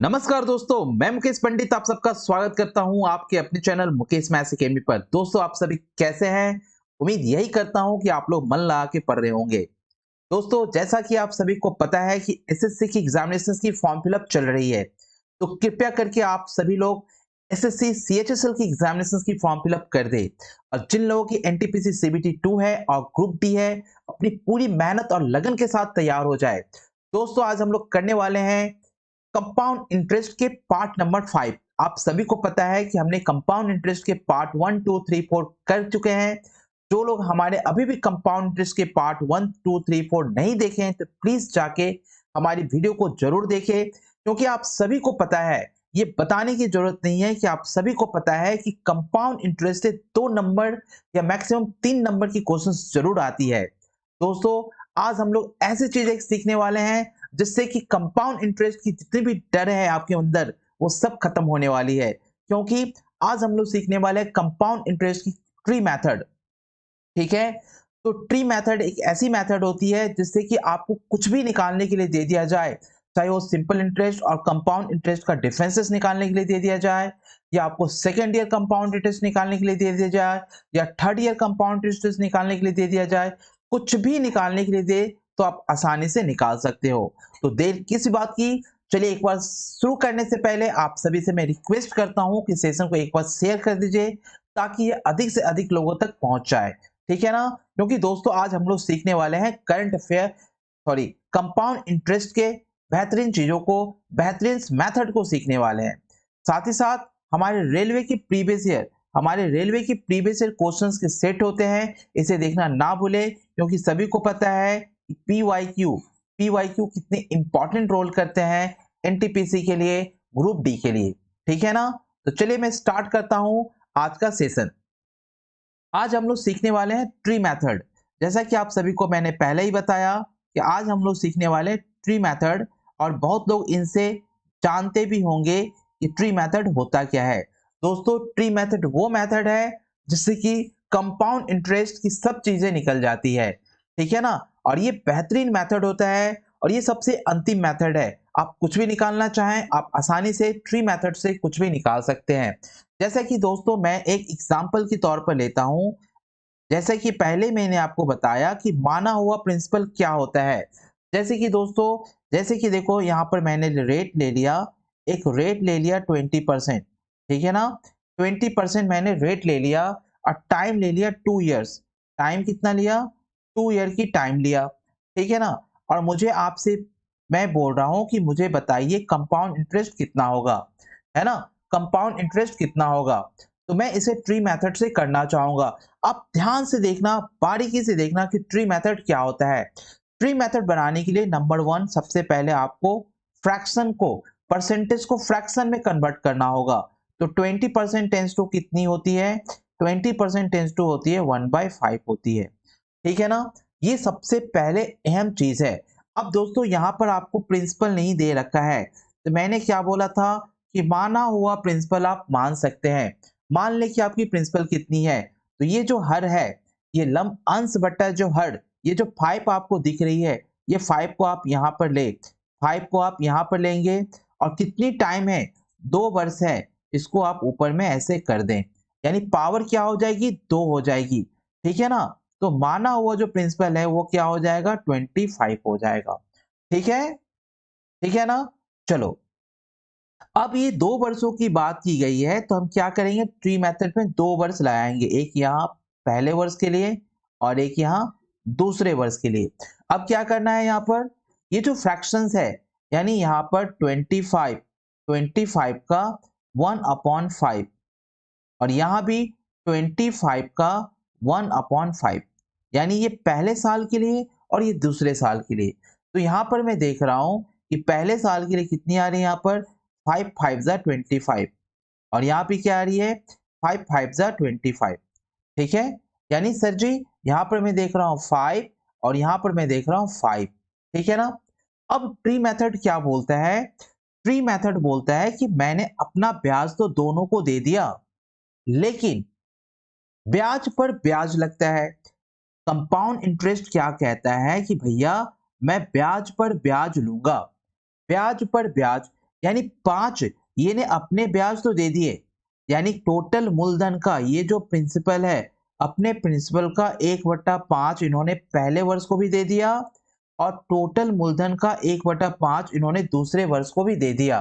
नमस्कार दोस्तों, मैं मुकेश पंडित आप सबका स्वागत करता हूं आपके अपने चैनल मुकेश मैथ्स अकेडमी पर। दोस्तों, आप सभी कैसे हैं? उम्मीद यही करता हूं कि आप लोग मन लगा के पढ़ रहे होंगे। दोस्तों, जैसा कि आप सभी को पता है कि एसएससी की एग्जामिनेशंस की फॉर्म फिलअप चल रही है, तो कृपया करके आप सभी लोग एसएससी सीएचएसएल की एग्जामिनेशंस की फॉर्म फिलअप कर दे। और जिन लोगों की एनटीपीसी सीबीटी 2 है और ग्रुप डी है, अपनी पूरी मेहनत और लगन के साथ तैयार हो जाए। दोस्तों, आज हम लोग करने वाले हैं कंपाउंड इंटरेस्ट के पार्ट नंबर 5। आप सभी को पता है कि हमने कंपाउंड इंटरेस्ट के पार्ट 1, 2, 3, 4 कर चुके हैं। जो लोग हमारे अभी भी कंपाउंड इंटरेस्ट के पार्ट 1, 2, 3, 4 नहीं देखे हैं, तो प्लीज जाके हमारी वीडियो को जरूर देखें, क्योंकि आप सभी को पता है, ये बताने की जरूरत नहीं है कि आप सभी को पता है कि कंपाउंड इंटरेस्ट से 2 नंबर या मैक्सिमम 3 नंबर की क्वेश्चंस जरूर आती है। दोस्तों, आज हम लोग ऐसी चीजें सीखने वाले हैं जिससे कि कंपाउंड इंटरेस्ट की जितनी भी डर है आपके अंदर, वो सब खत्म होने वाली है। क्योंकि आज हम लोग सीखने वाले हैं कंपाउंड इंटरेस्ट की ट्री मेथड। ठीक है, तो ट्री मेथड एक ऐसी मेथड होती है जिससे कि आपको कुछ भी निकालने के लिए दे दिया जाए, चाहे वो सिंपल इंटरेस्ट और कंपाउंड इंटरेस्ट का डिफरेंसेस निकालने के लिए दे दिया जाए, या आपको सेकेंड ईयर कंपाउंड इंटरेस्ट निकालने के लिए दे दिया जाए, या थर्ड ईयर कंपाउंड इंटरेस्ट निकालने के लिए दे दिया जाए। कुछ भी निकालने के लिए दे तो आप आसानी से निकाल सकते हो। तो देर किस बात की, चलिए एक बार शुरू करने से पहले आप सभी से मैं रिक्वेस्ट करता हूं कि सेशन को एक बार शेयर कर दीजिए, ताकि ये अधिक से अधिक लोगों तक पहुंच जाए। ठीक है ना? क्योंकि दोस्तों, आज हम लोग सीखने वाले हैं current affair, sorry, compound interest के बेहतरीन चीजों को, बेहतरीन मेथड को सीखने वाले हैं। साथ ही साथ हमारे रेलवे की प्रीवियस ईयर क्वेश्चंस के सेट होते हैं, इसे देखना ना भूले, क्योंकि सभी को पता है कि पीवाईक्यू कितने इंपॉर्टेंट रोल करते हैं एनटीपीसी के लिए, ग्रुप डी के लिए। ठीक है ना? तो चलिए मैं स्टार्ट करता हूं आज का सेशन। आज हम लोग सीखने वाले हैं ट्री मेथड। जैसा कि आप सभी को मैंने पहले ही बताया कि आज हम लोग सीखने वाले हैं ट्री मेथड, और बहुत लोग इनसे जानते भी होंगे कि ट्री मेथड होता क्या है। दोस्तों, ट्री मेथड वो मेथड है जिससे कि कंपाउंड इंटरेस्ट की सब चीजें निकल जाती है। ठीक है ना? और ये बेहतरीन मेथड होता है, और ये सबसे अंतिम मेथड है। आप कुछ भी निकालना चाहें, आप आसानी से ट्री मेथड से कुछ भी निकाल सकते हैं। जैसा कि दोस्तों, मैं एक एग्जांपल के तौर पर लेता हूं। जैसे कि पहले मैंने आपको बताया कि माना हुआ प्रिंसिपल क्या होता है। जैसे कि दोस्तों, जैसे कि देखो, यहाँ पर मैंने रेट ले लिया, एक रेट ले लिया 20%। ठीक है ना? 20% मैंने रेट ले लिया, और टाइम ले लिया 2 ईयर्स। टाइम कितना लिया? 2 ईयर की टाइम लिया। ठीक है ना? और मुझे आपसे, मैं बोल रहा हूं कि मुझे बताइए कंपाउंड इंटरेस्ट कितना होगा, है ना? कंपाउंड इंटरेस्ट कितना होगा? तो मैं इसे ट्री मेथड से करना चाहूंगा। आप ध्यान से देखना, बारीकी से देखना कि ट्री मेथड क्या होता है। ट्री मेथड बनाने के लिए नंबर 1, सबसे पहले आपको फ्रैक्शन को, परसेंटेज को फ्रैक्शन में कन्वर्ट करना होगा। तो 20% टेंस टू कितनी होती है? 20% टेंस टू होती है 1/5 होती है। ठीक है ना? ये सबसे पहले अहम चीज है। अब दोस्तों, यहाँ पर आपको प्रिंसिपल नहीं दे रखा है, तो मैंने क्या बोला था कि माना हुआ प्रिंसिपल आप मान सकते हैं। मान ले कि आपकी प्रिंसिपल कितनी है, तो ये जो हर है, ये लंब अंश बटा जो हर, ये जो 5 आपको दिख रही है, ये 5 को आप यहाँ पर ले, 5 को आप यहाँ पर लेंगे, और कितनी टाइम है? 2 वर्ष है। इसको आप ऊपर में ऐसे कर दें, यानी पावर क्या हो जाएगी? 2 हो जाएगी। ठीक है ना? तो माना हुआ जो प्रिंसिपल है वो क्या हो जाएगा? 25 हो जाएगा। ठीक है? ठीक है ना? चलो, अब ये 2 वर्षों की बात की गई है, तो हम क्या करेंगे? ट्री मेथड में 2 वर्ष लगाएंगे, एक यहाँ पहले वर्ष के लिए और एक यहाँ दूसरे वर्ष के लिए। अब क्या करना है यहाँ पर? ये जो फ्रैक्शंस है, यानी यहाँ पर 25 का 1/5, और यहाँ भी 25 का 1/5, यानी ये पहले साल के लिए और ये दूसरे साल के लिए। तो यहाँ पर मैं देख रहा हूं कि पहले साल के लिए कितनी आ रही है? यहाँ पर 5 5 जा 25, और यहाँ पे क्या आ रही है? 5 5 जा 25। ठीक है? यानी सर जी, यहाँ पर मैं देख रहा हूँ 5, और यहाँ पर मैं देख रहा हूँ 5। ठीक है ना? अब ट्री मेथड क्या बोलता है? ट्री मेथड बोलता है कि मैंने अपना ब्याज तो दोनों को दे दिया, लेकिन ब्याज पर ब्याज लगता है। कंपाउंड इंटरेस्ट क्या कहता है कि भैया, मैं ब्याज पर ब्याज लूंगा, ब्याज पर ब्याज। यानी 5 ये ने अपने ब्याज तो दे दिए, यानी टोटल मूलधन का ये जो प्रिंसिपल है, अपने प्रिंसिपल का 1/5 इन्होंने पहले वर्ष को भी दे दिया और टोटल मूलधन का 1/5 इन्होंने दूसरे वर्ष को भी दे दिया।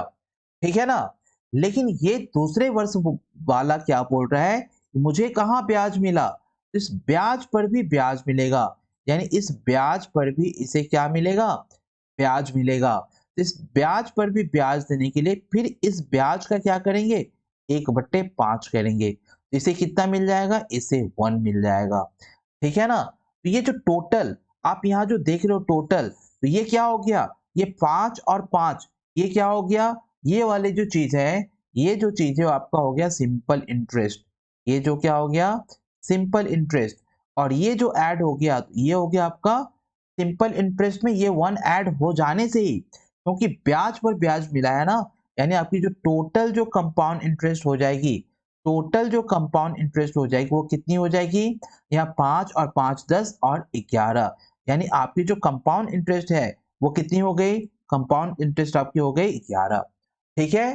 ठीक है ना? लेकिन ये दूसरे वर्ष वाला क्या बोल रहा है, मुझे कहाँ ब्याज मिला? इस ब्याज पर भी ब्याज मिलेगा, यानी इस ब्याज पर भी इसे क्या मिलेगा? ब्याज मिलेगा। इस ब्याज पर भी ब्याज देने के लिए फिर इस ब्याज का क्या करेंगे? 1/5 करेंगे। इसे कितना मिल जाएगा? इसे 1 मिल जाएगा। ठीक है ना? तो ये जो टोटल आप यहाँ जो देख रहे हो टोटल, तो ये क्या हो गया? ये 5 और 5 ये क्या हो गया? ये वाली जो चीज है, ये जो चीज है वो आपका हो गया सिंपल इंटरेस्ट। ये जो क्या हो गया? Simple interest. और ये जो ऐड हो गया, ये हो गया आपका सिंपल इंटरेस्ट में ये 1 ऐड हो जाने से ही, क्योंकि ब्याज पर ब्याज मिला है ना, यानी आपकी जो टोटल जो कंपाउंड इंटरेस्ट हो जाएगी, टोटल जो कंपाउंड इंटरेस्ट हो जाएगी वो कितनी हो जाएगी? यहाँ 5 और 5 10 और 11, यानी आपकी जो कंपाउंड इंटरेस्ट है वो कितनी हो गई? कंपाउंड इंटरेस्ट आपकी हो गई 11। ठीक है?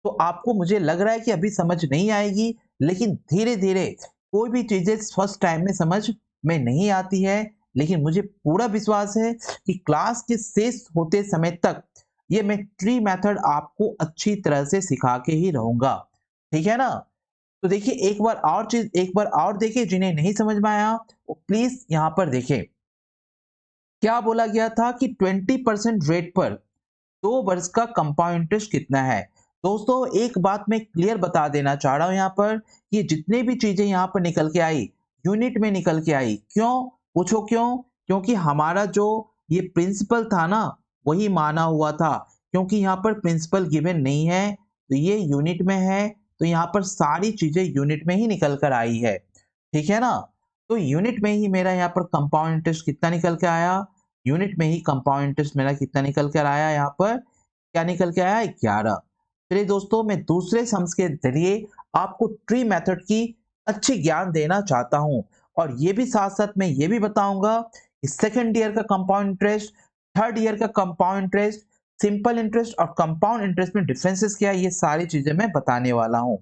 तो आपको मुझे लग रहा है कि अभी समझ नहीं आएगी, लेकिन धीरे धीरे कोई भी चीजें फर्स्ट टाइम में समझ में नहीं आती है, लेकिन मुझे पूरा विश्वास है कि क्लास के शेष होते समय तक ये मैं ट्री मेथड आपको अच्छी तरह से सिखा के ही रहूंगा। ठीक है ना? तो देखिए एक बार और देखिए, जिन्हें नहीं समझ में आया वो प्लीज यहाँ पर देखें। क्या बोला गया था कि 20% रेट पर 2 वर्ष का कंपाउंड इंटरेस्ट कितना है? दोस्तों एक बात मैं क्लियर बता देना चाह रहा हूं यहाँ पर, कि जितने भी चीजें यहाँ पर निकल के आई, यूनिट में निकल के आई। क्यों? पूछो क्यों? क्योंकि हमारा जो ये प्रिंसिपल था ना, वही माना हुआ था। क्योंकि यहाँ पर प्रिंसिपल गिवन नहीं है, तो ये यूनिट में है, तो यहाँ पर सारी चीजें यूनिट में ही निकल कर आई है। ठीक है ना? तो यूनिट में ही मेरा यहाँ पर कंपाउंड इंटरेस्ट कितना निकल के आया? यूनिट में ही कंपाउंड इंटरेस्ट मेरा कितना निकल कर आया? यहाँ पर क्या निकल के आया? 11। चलिए दोस्तों, मैं दूसरे सम्स के जरिए आपको ट्री मेथड की अच्छी ज्ञान देना चाहता हूं, और ये भी साथ साथ मैं ये भी बताऊंगा कि सेकेंड ईयर का कंपाउंड इंटरेस्ट, थर्ड ईयर का कंपाउंड इंटरेस्ट, सिंपल इंटरेस्ट और कंपाउंड इंटरेस्ट में डिफरेंसेस क्या है, ये सारी चीजें मैं बताने वाला हूं।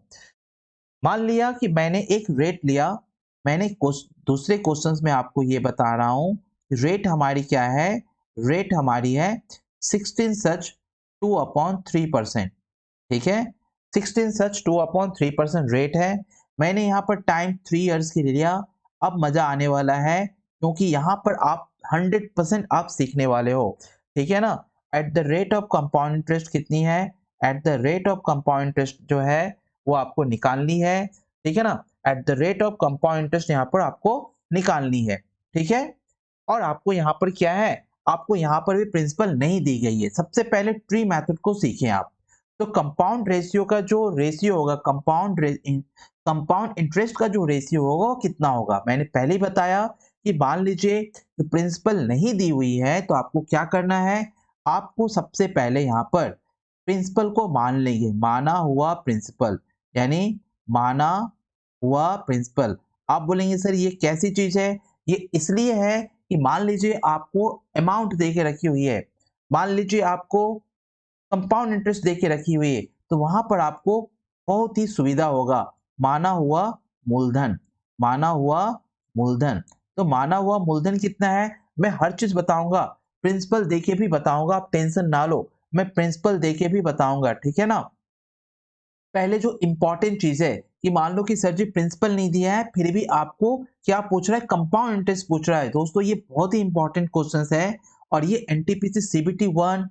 मान लिया कि मैंने एक रेट लिया, मैंने दूसरे क्वेश्चंस में आपको ये बता रहा हूं, रेट हमारी क्या है? रेट हमारी है 16 सच 2/3%। ठीक है? 16 सच 2/3% रेट है। मैंने यहाँ पर टाइम 3 इयर्स के लिए लिया। अब मजा आने वाला है, क्योंकि यहाँ पर आप 100% आप सीखने वाले हो। ठीक है ना? At the rate of compound interest कितनी है? At the rate of compound interest जो है वो आपको निकालनी है। ठीक है ना? At the rate of compound interest यहाँ पर आपको निकालनी है। ठीक है? और आपको यहाँ पर क्या है? आपको यहाँ पर भी प्रिंसिपल नहीं दी गई है। सबसे पहले ट्री मेथड को सीखें आप। तो कंपाउंड रेशियो का जो रेशियो होगा, कंपाउंड इंटरेस्ट का जो रेशियो होगा वो कितना होगा? मैंने पहले ही बताया कि मान लीजिए कि प्रिंसिपल नहीं दी हुई है, तो आपको क्या करना है? आपको सबसे पहले यहाँ पर प्रिंसिपल को मान लेंगे, माना हुआ प्रिंसिपल, यानी माना हुआ प्रिंसिपल। आप बोलेंगे सर ये कैसी चीज है? ये इसलिए है कि मान लीजिए आपको अमाउंट दे के रखी हुई है, मान लीजिए आपको कंपाउंड इंटरेस्ट दे के रखी हुई है, तो वहां पर आपको बहुत ही सुविधा होगा। माना हुआ मूलधन, माना हुआ मूलधन। तो माना हुआ मूलधन कितना है मैं हर चीज बताऊंगा, प्रिंसिपल देके भी बताऊंगा, आप टेंशन ना लो, मैं प्रिंसिपल देके भी बताऊंगा। ठीक है ना? पहले जो इंपॉर्टेंट चीज है कि मान लो कि सर जी प्रिंसिपल नहीं दिया है, फिर भी आपको क्या पूछ रहा है? कंपाउंड इंटरेस्ट पूछ रहा है। दोस्तों ये बहुत ही इंपॉर्टेंट क्वेश्चन है, और ये एनटीपीसी सीबीटी 1,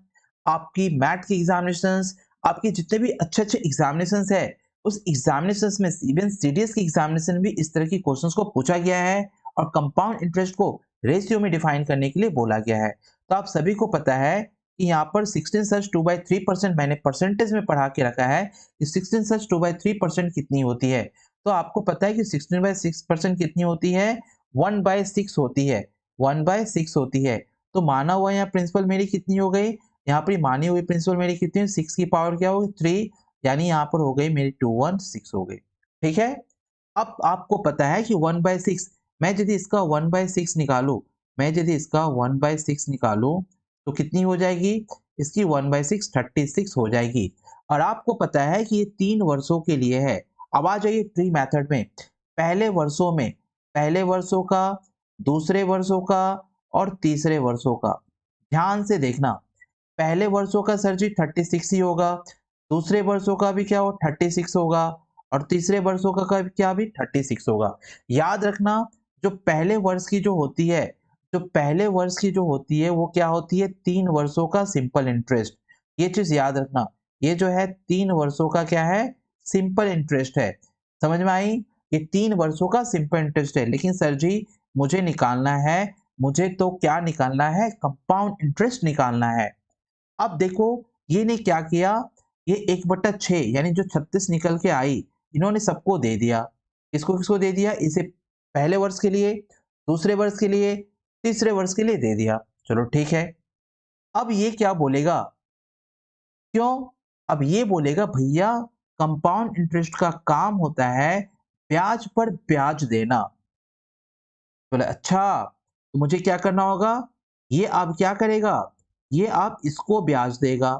आपकी मैथ की एग्जामिनेशन, आपके जितने भी अच्छे अच्छे एग्जामिनेशन है, उस एग्जामिनेशन में इवन सीडीएस की एग्जामिनेशन भी इस तरह की क्वेश्चंस को पूछा गया है, और कंपाउंड इंटरेस्ट को रेशियो में डिफाइन करने के लिए बोला गया है। तो आप सभी को पता है कि यहाँ पर 16 सच 2/3% मैंने परसेंटेज में पढ़ा के रखा है कि 16 सच 2/3% कितनी होती है। तो आपको पता है कि 16/6% कितनी होती है? 1/6 होती है, 1/6 होती है। तो माना हुआ यहाँ प्रिंसिपल मेरी कितनी हो गई? यहाँ पर मानी हुई प्रिंसिपल मेरी कितनी? 6 की पावर क्या होगी? 3, यानी यहाँ पर हो गई मेरी 216 हो गई। ठीक है? अब आपको पता है कि 1/6, मैं यदि इसका 1/6 निकालू, मैं यदि इसका 1/6 निकालू तो कितनी हो जाएगी? इसकी 1/6 36 हो जाएगी। और आपको पता है कि ये 3 वर्षों के लिए है। अब आ जाइए ट्री मेथड में। पहले वर्षों में, पहले वर्षों का, दूसरे वर्षों का और तीसरे वर्षों का। ध्यान से देखना, पहले वर्षों का सर जी 36 ही होगा, दूसरे वर्षों का भी क्या हो 36 होगा, और तीसरे वर्षों का क्या भी 36 होगा। याद रखना, जो पहले वर्ष की जो होती है, जो पहले वर्ष की जो होती है वो क्या होती है 3 वर्षों का सिंपल इंटरेस्ट। ये चीज याद रखना, ये जो है 3 वर्षों का क्या है सिंपल इंटरेस्ट है। समझ में आई? ये 3 वर्षों का सिंपल इंटरेस्ट है। लेकिन सर जी मुझे निकालना है, मुझे तो क्या निकालना है कंपाउंड इंटरेस्ट निकालना है। अब देखो ये ने क्या किया, ये 1/6 यानी जो 36 निकल के आई, इन्होंने सबको दे दिया। किसको किसको दे दिया? इसे पहले वर्ष के लिए, दूसरे वर्ष के लिए, तीसरे वर्ष के लिए दे दिया। चलो ठीक है। अब ये क्या बोलेगा, क्यों? अब ये बोलेगा भैया कंपाउंड इंटरेस्ट का काम होता है ब्याज पर ब्याज देना। बोले अच्छा, तो मुझे क्या करना होगा, ये आप क्या करेगा, ये आप इसको ब्याज देगा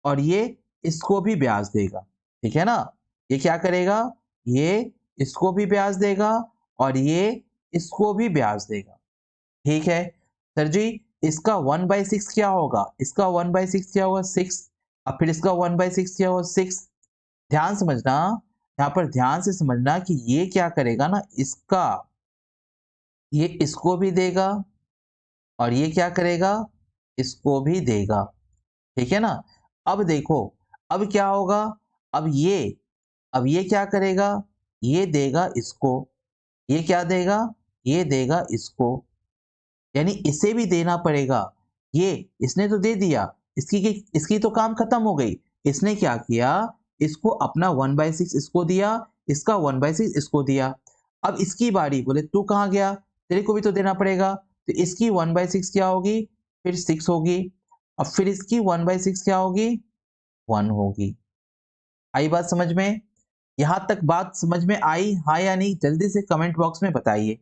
और ये इसको भी ब्याज देगा। ठीक है ना? ये क्या करेगा, ये इसको भी ब्याज देगा और ये इसको भी ब्याज देगा। ठीक है सर जी, इसका 1/6 क्या होगा, इसका 1/6 क्या होगा 6, और फिर इसका 1/6 क्या होगा 6। ध्यान समझना, यहाँ पर ध्यान से समझना कि ये क्या करेगा ना, इसका ये इसको भी देगा और ये क्या करेगा, इसको भी देगा। ठीक है ना? अब देखो, अब क्या होगा, अब ये क्या करेगा, ये देगा इसको, ये क्या देगा, ये देगा इसको, यानी इसे भी देना पड़ेगा। ये इसने तो दे दिया, इसकी तो काम खत्म हो गई। इसने क्या किया, इसको अपना 1/6 इसको दिया, इसका 1/6 इसको दिया। अब इसकी बारी, बोले तू कहाँ गया, तेरे को भी तो देना पड़ेगा। तो इसकी 1/6 क्या होगी, फिर 6 होगी, और फिर इसकी 1/6 क्या होगी 1 होगी। आई बात समझ में? यहां तक बात समझ में आई हाँ या नहीं? जल्दी से कमेंट बॉक्स में बताइए।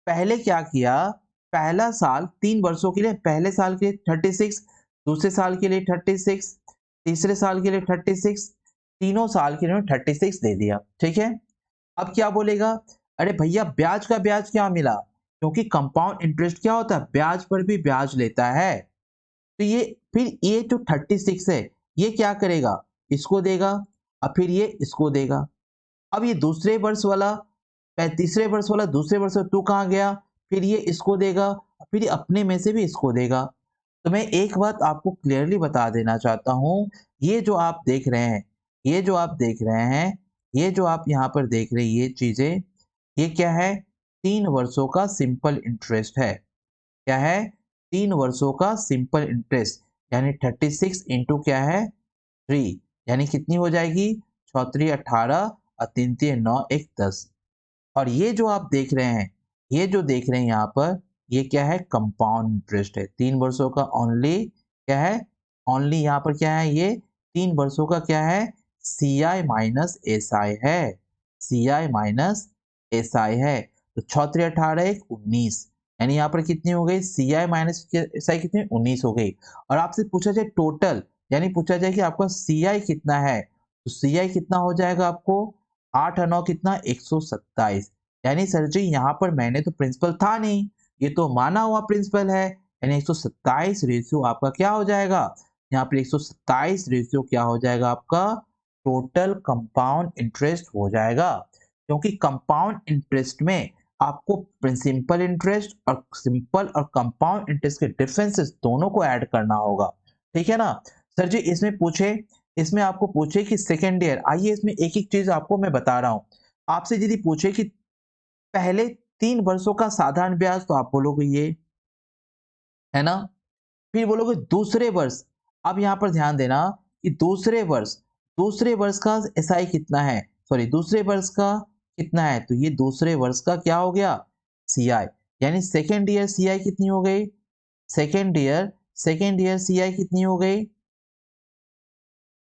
पहले क्या किया, पहला साल 3 वर्षों के लिए, पहले साल के लिए 36, दूसरे साल के लिए 36, तीसरे साल के लिए 36, तीनों साल के लिए 36 दे दिया। ठीक है। अब क्या बोलेगा, अरे भैया ब्याज का ब्याज क्या मिला, क्योंकि कंपाउंड इंटरेस्ट क्या होता है ब्याज पर भी ब्याज लेता है। तो ये फिर ये जो 36 है ये क्या करेगा, इसको देगा, और फिर ये इसको देगा। अब ये दूसरे वर्ष वाला, तीसरे वर्ष वाला, दूसरे वर्ष वाला तू कहाँ गया, फिर ये इसको देगा, फिर ये अपने में से भी इसको देगा। तो मैं एक बात आपको क्लियरली बता देना चाहता हूँ, ये जो आप देख रहे हैं, ये जो आप देख रहे हैं, ये जो आप यहाँ पर देख रहे हैं ये चीजें, ये क्या है 3 वर्षों का सिंपल इंटरेस्ट है। क्या है 3 वर्षों का सिंपल इंटरेस्ट, यानी 36 इंटू क्या है 3, यानी कितनी हो जाएगी 6 18 और 3 3 9 1 10। और ये जो आप देख रहे हैं, ये जो देख रहे हैं यहाँ पर, ये क्या है कंपाउंड इंटरेस्ट है 3 वर्षों का ओनली। क्या है ओनली, यहाँ पर क्या है ये 3 वर्षों का क्या है CI माइनस SI है, CI माइनस SI है। तो 6 18 1 19, यानी यहाँ पर कितनी हो गई CI माइनस SI कितनी 19 हो गई। और आपसे पूछा जाए टोटल, यानी पूछा जाए कि आपका CI कितना है, तो CI कितना हो जाएगा आपको 8 और 9 कितना 127। यानी सर जी यहाँ पर मैंने तो प्रिंसिपल था नहीं, ये तो माना हुआ प्रिंसिपल है, यानी 127 रेशियो आपका क्या हो जाएगा, यहाँ पर 127 रेशियो क्या हो जाएगा आपका टोटल कंपाउंड इंटरेस्ट हो जाएगा। क्योंकि कंपाउंड इंटरेस्ट में आपको सिंपल इंटरेस्ट और सिंपल और कंपाउंड इंटरेस्ट के डिफरेंसेस दोनों को ऐड करना होगा। ठीक है ना? सर जी इसमें पूछे, इसमें आपको पूछे कि सेकेंड ईयर, आइए इसमें एक एक चीज आपको मैं बता रहा हूं। आपसे यदि पूछे कि पहले 3 वर्षों का साधारण ब्याज, तो आप बोलोगे ये है ना, फिर बोलोगे दूसरे वर्ष। अब यहां पर ध्यान देना कि दूसरे वर्ष का एसआई कितना है, सॉरी दूसरे वर्ष का कितना है, तो ये दूसरे वर्ष का क्या हो गया सीआई, यानी सेकेंड ईयर सीआई कितनी हो गई, सेकेंड ईयर सीआई कितनी हो गई,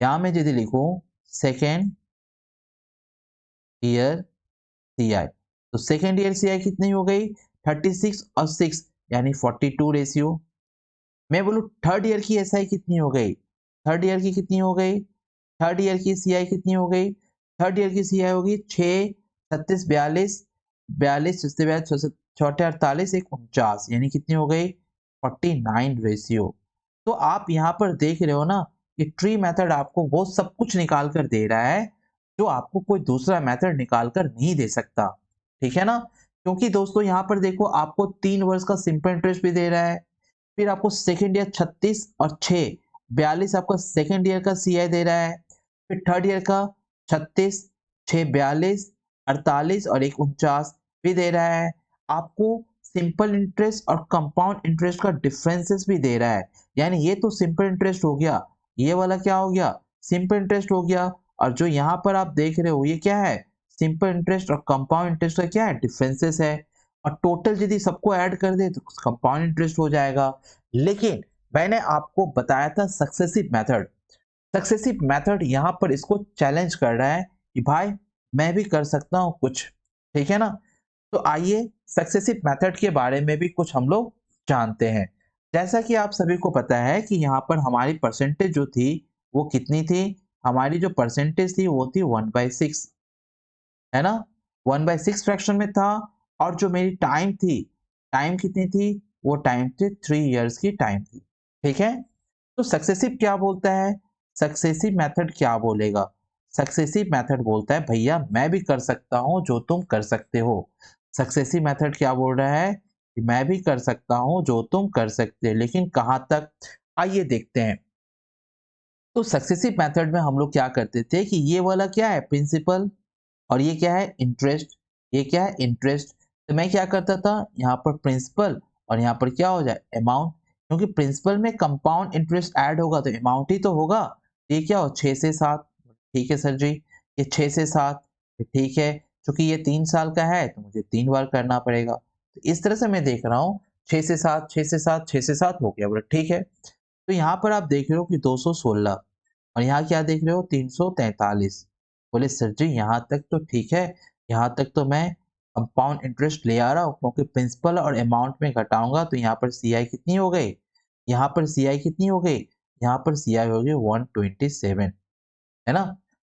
यहां मैं यदि लिखूं सेकेंड ईयर सीआई, तो सेकेंड ईयर सीआई कितनी हो गई 36 और 6 यानी 42 रेशियो। मैं बोलूँ थर्ड ईयर की एसआई कितनी हो गई, थर्ड ईयर की कितनी हो गई, थर्ड ईयर की सीआई कितनी हो गई, थर्ड ईयर की सीआई होगी 6, 36, 42, 42 उसके बाद छोटे 48, एक 49, यानी कितनी हो गई 49 रेशियो। तो आप यहाँ पर देख रहे हो ना कि ट्री मेथड आपको वो सब कुछ निकाल कर दे रहा है जो आपको कोई दूसरा मेथड निकाल कर नहीं दे सकता, ठीक है ना। क्योंकि दोस्तों यहाँ पर देखो आपको 3 वर्ष का सिंपल इंटरेस्ट भी दे रहा है, फिर आपको सेकेंड ईयर 36 और 6 42 आपका सेकेंड ईयर का सीआई दे रहा है, फिर थर्ड ईयर का 36 6 42 48 और एक 49 भी दे रहा है। आपको सिंपल इंटरेस्ट और कंपाउंड इंटरेस्ट का डिफरेंसेस भी दे रहा है, यानी ये तो सिंपल इंटरेस्ट हो गया, ये वाला क्या हो गया सिंपल इंटरेस्ट हो गया, और जो यहाँ पर आप देख रहे हो ये क्या है सिंपल इंटरेस्ट और कंपाउंड इंटरेस्ट का क्या है डिफरेंसेस है। और टोटल यदि सबको ऐड कर दे तो कंपाउंड इंटरेस्ट हो जाएगा। लेकिन मैंने आपको बताया था सक्सेसिव मेथड, सक्सेसिव मेथड यहाँ पर इसको चैलेंज कर रहा है कि भाई मैं भी कर सकता हूँ कुछ, ठीक है ना। तो आइए सक्सेसिव मेथड के बारे में भी कुछ हम लोग जानते हैं। जैसा कि आप सभी को पता है कि यहाँ पर हमारी परसेंटेज जो थी वो कितनी थी, हमारी जो परसेंटेज थी वो थी 1/6, है ना, 1/6 फ्रैक्शन में था। और जो मेरी टाइम थी, टाइम कितनी थी, वो टाइम थी 3 इयर्स की टाइम थी, ठीक है। तो सक्सेसिव क्या बोलता है, सक्सेसिव मेथड क्या बोलेगा, सक्सेसिव मेथड बोलता है भैया मैं भी कर सकता हूं जो तुम कर सकते हो। सक्सेसिव मेथड क्या बोल रहा है कि मैं भी कर सकता हूं जो तुम कर सकते हो, लेकिन कहां तक, आइए देखते हैं। तो सक्सेसिव मेथड में हम लोग क्या करते थे कि ये वाला क्या है प्रिंसिपल और ये क्या है इंटरेस्ट, ये क्या है इंटरेस्ट। तो मैं क्या करता था यहाँ पर प्रिंसिपल और यहाँ पर क्या हो जाए अमाउंट, क्योंकि प्रिंसिपल में कंपाउंड इंटरेस्ट ऐड होगा तो अमाउंट ही तो होगा। ये क्या हो 6 से 7, ठीक है सर जी, ये 6 से 7, ठीक है। क्योंकि ये 3 साल का है तो मुझे 3 बार करना पड़ेगा, तो इस तरह से मैं देख रहा हूँ 6 से 7, 6 से 7, 6 से 7 हो गया, बोले ठीक है। तो यहाँ पर आप देख रहे हो कि 216 और यहाँ क्या देख रहे हो 343। बोले सर जी यहाँ तक तो ठीक है, यहाँ तक तो मैं कंपाउंड इंटरेस्ट ले आ रहा हूँ, क्योंकि प्रिंसिपल और अमाउंट में घटाऊंगा तो यहाँ पर सीआई कितनी हो गई, यहाँ पर सीआई कितनी हो गई, यहाँ पर सीआई हो गई 127, है ना,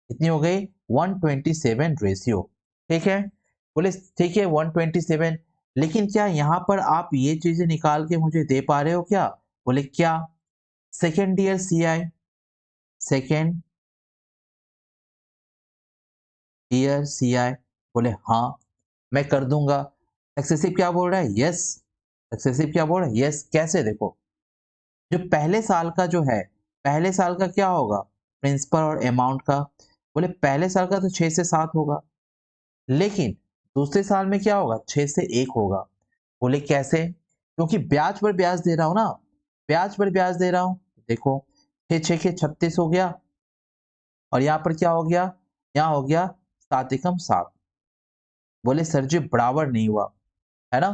कितनी हो गई 127 रेशियो, ठीक है। बोले ठीक है 127, लेकिन क्या यहाँ पर आप ये चीजें निकाल के मुझे दे पा रहे हो क्या, बोले क्या second year CI, second year CI, बोले हाँ मैं कर दूंगा। एक्सेसिव क्या बोल रहा है यस, एक्सेसिव क्या बोल रहा है यस, कैसे देखो जो पहले साल का जो है, पहले साल का क्या होगा प्रिंसिपल और अमाउंट का, बोले पहले साल का तो 6 से 7 होगा, लेकिन दूसरे साल में क्या होगा 6 से 1 होगा। बोले कैसे, क्योंकि ब्याज पर ब्याज दे रहा हूं ना, ब्याज पर ब्याज दे रहा हूं। देखो 6 6 के 36 हो गया, और यहाँ पर क्या हो गया, यहाँ हो गया 7 एकम 7। बोले सर जी बराबर नहीं हुआ, है ना,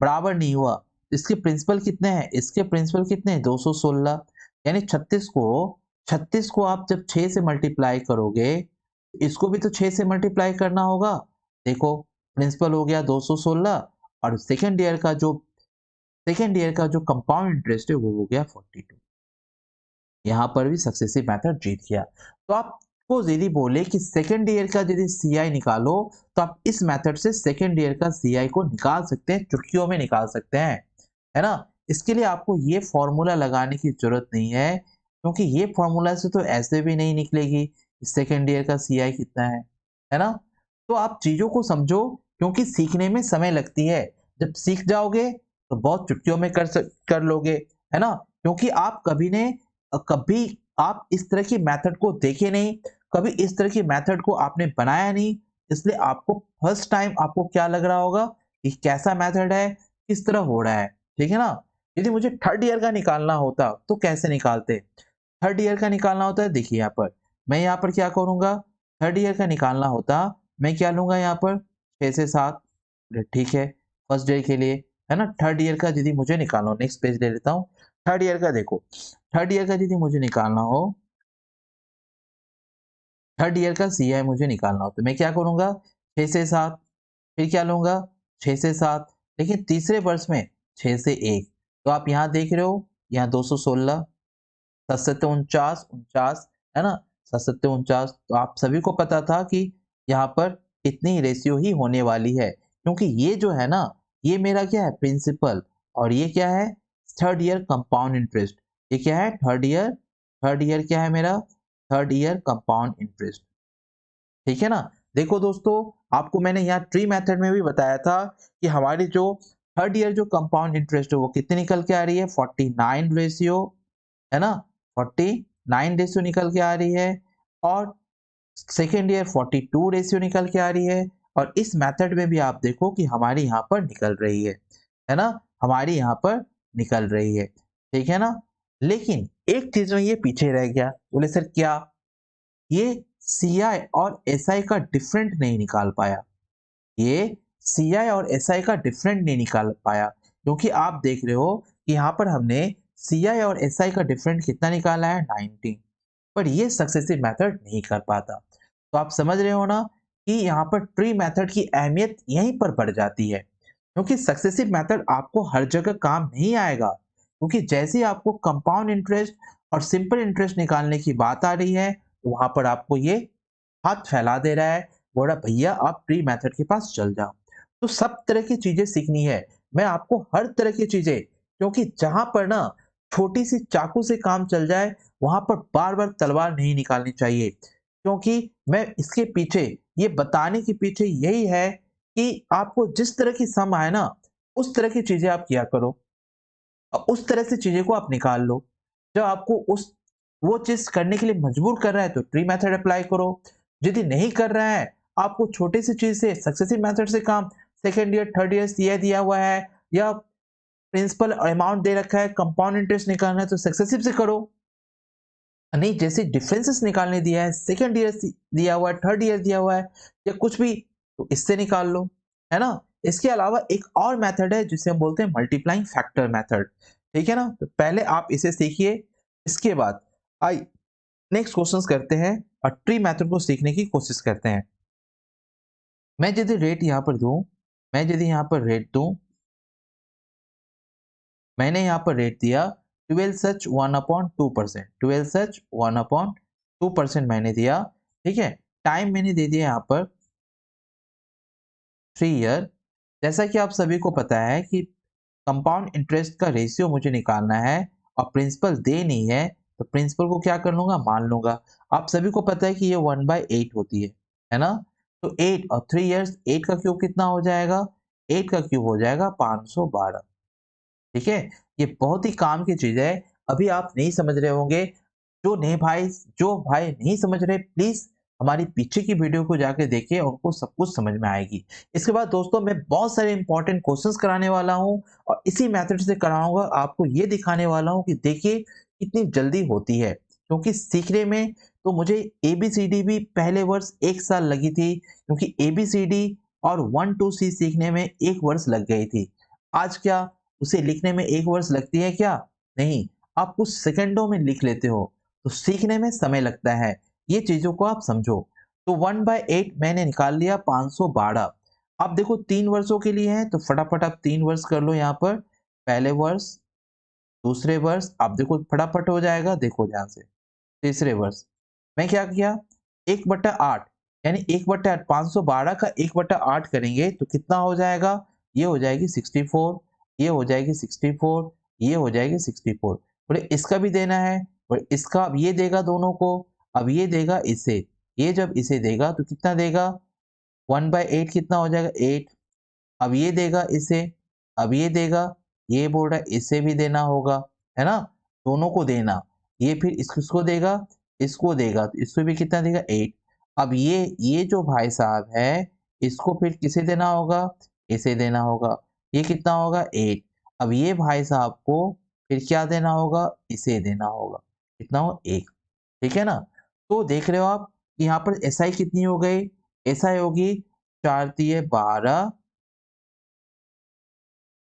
बराबर नहीं हुआ। इसके प्रिंसिपल कितने हैं, इसके प्रिंसिपल कितने हैं 216, यानी 36 को आप जब 6 से मल्टीप्लाई करोगे, इसको भी तो 6 से मल्टीप्लाई करना होगा। देखो प्रिंसिपल हो गया 216 और सेकेंड ईयर का जो कंपाउंड इंटरेस्ट है वो हो गया 42। यहाँ पर भी सक्सेसिव मेथड जीत गया। तो आपको यदि बोले कि सेकेंड ईयर का यदि सीआई निकालो तो आप इस मेथड से सेकेंड ईयर का सीआई को निकाल सकते हैं, चुटकियों में निकाल सकते हैं, है ना। इसके लिए आपको ये फॉर्मूला लगाने की जरूरत नहीं है, क्योंकि ये फॉर्मूला से तो ऐसे भी नहीं निकलेगी सेकेंड ईयर का सीआई कितना है ना। तो आप चीजों को समझो, क्योंकि सीखने में समय लगती है, जब सीख जाओगे तो बहुत चुटकियों में कर लोगे, है ना। क्योंकि आप कभी आप इस तरह की मेथड को देखे नहीं, कभी इस तरह की मेथड को आपने बनाया नहीं, इसलिए आपको फर्स्ट टाइम आपको क्या लग रहा होगा कि कैसा मेथड है, किस तरह हो रहा है, ठीक है ना। यदि मुझे थर्ड ईयर का निकालना होता तो कैसे निकालते, थर्ड ईयर का निकालना होता है, देखिए यहाँ पर मैं यहाँ पर क्या करूंगा, थर्ड ईयर का निकालना होता मैं क्या लूंगा यहाँ पर 6 से 7, ठीक है फर्स्ट ईयर के लिए, है ना। थर्ड ईयर का यदि मुझे निकालना हो, नेक्स्ट पेज ले लेता हूँ। थर्ड ईयर का देखो, थर्ड ईयर का यदि मुझे निकालना हो, थर्ड ईयर का सीआई मुझे निकालना हो तो मैं क्या करूंगा 6 से 7, फिर क्या लूंगा 6 से 7, लेकिन तीसरे वर्ष में 6 से 1। तो आप यहाँ देख रहे हो यहाँ 216, 7 49 49 है ना, 7 49। तो आप सभी को पता था कि यहाँ पर इतनी रेशियो ही होने वाली है, क्योंकि ये जो है ना, ये मेरा क्या है, प्रिंसिपल, और ये क्या है, थर्ड ईयर कंपाउंड इंटरेस्ट। ये क्या है, थर्ड ईयर क्या है मेरा, थर्ड ईयर कंपाउंड इंटरेस्ट। ठीक है ना। देखो दोस्तों, आपको मैंने यहाँ ट्री मेथड में भी बताया था कि हमारी जो थर्ड ईयर जो कंपाउंड इंटरेस्ट है वो कितनी निकल के आ रही है, 49 रेशियो, है ना, 49 रेशियो निकल के आ रही है। और सेकेंड ईयर 42 रेशियो निकल के आ रही है। और इस मेथड में भी आप देखो कि हमारी यहाँ पर निकल रही है ना, हमारी यहाँ पर निकल रही है। ठीक है ना। लेकिन एक चीज में ये पीछे रह गया। बोले सर क्या, ये सीआई और एसआई का डिफरेंट नहीं निकाल पाया। ये सीआई और एसआई का डिफरेंट नहीं निकाल पाया, क्योंकि आप देख रहे हो कि यहाँ पर हमने सीआई और एसआई का डिफरेंट कितना निकाला है, 19। पर ये सक्सेसिव मेथड नहीं कर पाता। तो आप समझ रहे हो ना कि यहाँ पर ट्री मेथड की अहमियत यहीं पर बढ़ जाती है, क्योंकि सक्सेसिव मेथड आपको हर जगह काम नहीं आएगा। क्योंकि जैसे ही आपको कंपाउंड इंटरेस्ट और सिंपल इंटरेस्ट निकालने की बात आ रही है, तो वहां पर आपको ये हाथ फैला दे रहा है, बोला भैया आप ट्री मेथड के पास चल जाओ। तो सब तरह की चीजें सीखनी है, मैं आपको हर तरह की चीजें, क्योंकि जहां पर ना छोटी सी चाकू से काम चल जाए, वहां पर बार बार तलवार नहीं निकालनी चाहिए। क्योंकि मैं इसके पीछे, ये बताने के पीछे यही है कि आपको जिस तरह की सम आए ना, उस तरह की चीजें आप किया करो और उस तरह से चीजें को आप निकाल लो। जब आपको उस वो चीज करने के लिए मजबूर कर रहा है तो ट्री मेथड अप्लाई करो। यदि नहीं कर रहा है, आपको छोटी सी चीज से सक्सेसिव मेथड से काम, second year third year CA दिया हुआ है या प्रिंसिपल अमाउंट दे रखा है, कंपाउंड इंटरेस्ट निकालना है तो सक्सेसिव से करो। नहीं, जैसे डिफरेंसेस निकालने दिया है, सेकेंड ईयर दिया हुआ है, थर्ड ईयर दिया हुआ है या कुछ भी, तो इससे निकाल लो, है ना। इसके अलावा एक और मेथड है जिसे हम बोलते हैं मल्टीप्लाइंग फैक्टर मेथड। ठीक है ना। तो पहले आप इसे सीखिए, इसके बाद आई नेक्स्ट क्वेश्चंस करते हैं और ट्री मेथड को सीखने की कोशिश करते हैं। मैं यदि रेट यहाँ पर दूं, मैं यदि यहाँ पर रेट दूं, मैंने यहाँ पर रेट दिया 12 सच 1/2%, 12 सच 1/2% मैंने दिया। ठीक है। टाइम मैंने दे दिया यहाँ पर 3 ईयर। जैसा कि आप सभी को पता है कि कंपाउंड इंटरेस्ट का रेशियो मुझे निकालना है और प्रिंसिपल दे नहीं है, तो प्रिंसिपल को क्या कर लूंगा, मान लूंगा। आप सभी को पता है कि ये 1/8 होती है ना। तो 8 और 3 ईयर्स, 8 का क्यूब कितना हो जाएगा, 8 का क्यूब हो जाएगा 512। ठीक है। ये बहुत ही काम की चीज है। अभी आप नहीं समझ रहे होंगे, जो भाई नहीं समझ रहे, प्लीज हमारी पीछे की वीडियो को जाके देखिए, उनको सब कुछ समझ में आएगी। इसके बाद दोस्तों मैं बहुत सारे इंपॉर्टेंट क्वेश्चंस कराने वाला हूं और इसी मेथड से कराऊंगा, आपको ये दिखाने वाला हूं कि देखिए कितनी जल्दी होती है। क्योंकि सीखने में तो मुझे एबीसीडी भी पहले वर्ष 1 साल लगी थी, क्योंकि एबीसीडी और 1 to C सीखने में 1 वर्ष लग गई थी। आज क्या उसे लिखने में 1 वर्ष लगती है क्या, नहीं, आप कुछ सेकंडों में लिख लेते हो। तो सीखने में समय लगता है, ये चीजों को आप समझो। तो 1/8 मैंने निकाल लिया 512। अब देखो 3 वर्षों के लिए है, तो फटाफट आप 3 वर्ष कर लो यहाँ पर, पहले वर्ष, दूसरे वर्ष, आप देखो फटाफट हो जाएगा, देखो ध्यान से, तीसरे वर्ष। मैं क्या किया, 1/8, यानी 1/8, 512 का 1/8 करेंगे तो कितना हो जाएगा, ये हो जाएगी 64, ये हो जाएगी 64, ये हो जाएगी 64। बोले इसका भी देना है, और इसका अब ये देगा दोनों को, अब ये देगा इसे, ये जब इसे देगा तो कितना देगा, 1/8 कितना हो जाएगा, 8। अब ये देगा इसे, अब ये देगा, ये बोल रहा है इसे भी देना होगा, है ना, दोनों को देना। ये फिर इसको देगा, इसको देगा, तो इसको भी कितना देगा, 8। अब ये जो भाई साहब है, इसको फिर किसे देना होगा, इसे देना होगा, ये कितना होगा, 8। अब ये भाई साहब को फिर क्या देना होगा, इसे देना होगा, कितना हो, 1। ठीक है ना। तो देख रहे हो आप यहाँ पर एसआई कितनी हो गई, एसआई होगी 4×3=12,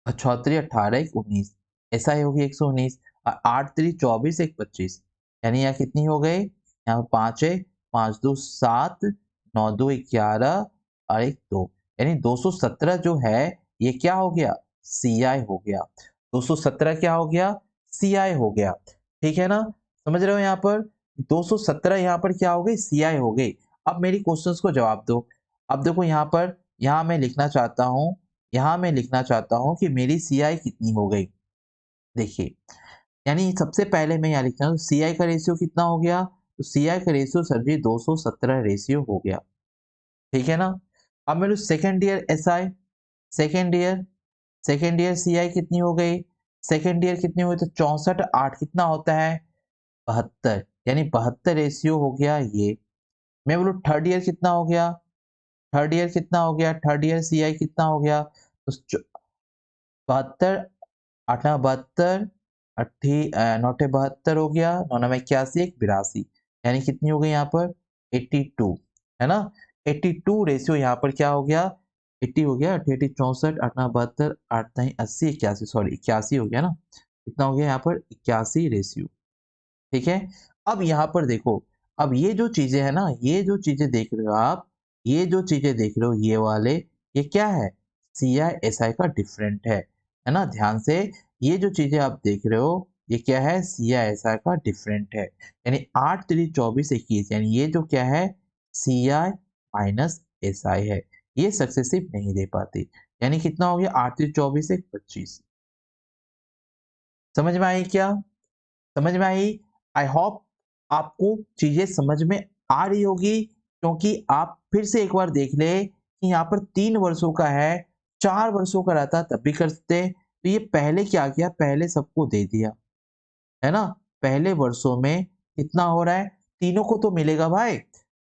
6×3=18, 19, ऐसा ही होगी 119, और 8×3=24, 125, यानी यहाँ कितनी हो गई, यहाँ 5 है, 5×2=7, 9×2=11 और 1 2, यानी 217 जो है ये क्या हो गया, सीआई हो गया। 217 क्या हो गया, CI हो गया, ठीक है ना, समझ रहे हो यहाँ पर 217 यहाँ पर क्या हो गई, CI हो गई। अब मेरी क्वेश्चंस को जवाब दो। अब देखो यहाँ पर, यहाँ मैं लिखना चाहता हूँ, यहाँ मैं लिखना चाहता हूँ कि मेरी CI कितनी हो गई। देखिए, यानी सबसे पहले मैं यहाँ लिखता हूँ CI का रेशियो कितना हो गया, तो CI का रेशियो सर जी 217 रेशियो हो गया, ठीक है ना। अब मेरे second year SI, second year CI कितनी हो गई, सेकेंड ईयर कितनी हुई, तो 64 8 कितना होता है, 72, यानी 72 रेशियो हो गया ये। मैं बोलूँ थर्ड ईयर कितना हो गया, थर्ड ईयर कितना हो गया, थर्ड ईयर CI कितना हो गया, तो 72, 8 72, अट्ठी नौटे 72 हो गया, 9 9 81, 82, यानी कितनी हो गई यहाँ पर 82, है ना। 82 रेशियो यहाँ पर क्या हो गया, 80 हो गया, 88 64, 8 9 72, 8 9 80, 81, सॉरी 81 हो गया ना, कितना हो गया यहाँ पर 81 रेशियो, ठीक है। अब यहाँ पर देखो, अब ये जो चीजें है ना, ये जो चीजें देख रहे हो आप, ये जो चीजें देख रहे हो ये वाले, ये क्या है, CI SI का डिफरेंट है ना, ध्यान से, ये जो चीजें आप देख रहे हो ये क्या है, CI SI का डिफरेंट है, यानी 8 3 24 21, यानी ये जो क्या है CI-SI है, ये सक्सेसिव नहीं दे पाती, यानी कितना हो गया 8 3 24 1 25। समझ में आई क्या, समझ में आई। आई होप आपको चीजें समझ में आ रही होगी, क्योंकि आप फिर से एक बार देख ले कि यहाँ पर 3 वर्षों का है, 4 वर्षों का रहता तब भी कर सकते, तो ये पहले क्या किया, पहले सबको दे दिया, है ना। पहले वर्षों में कितना हो रहा है, तीनों को तो मिलेगा भाई,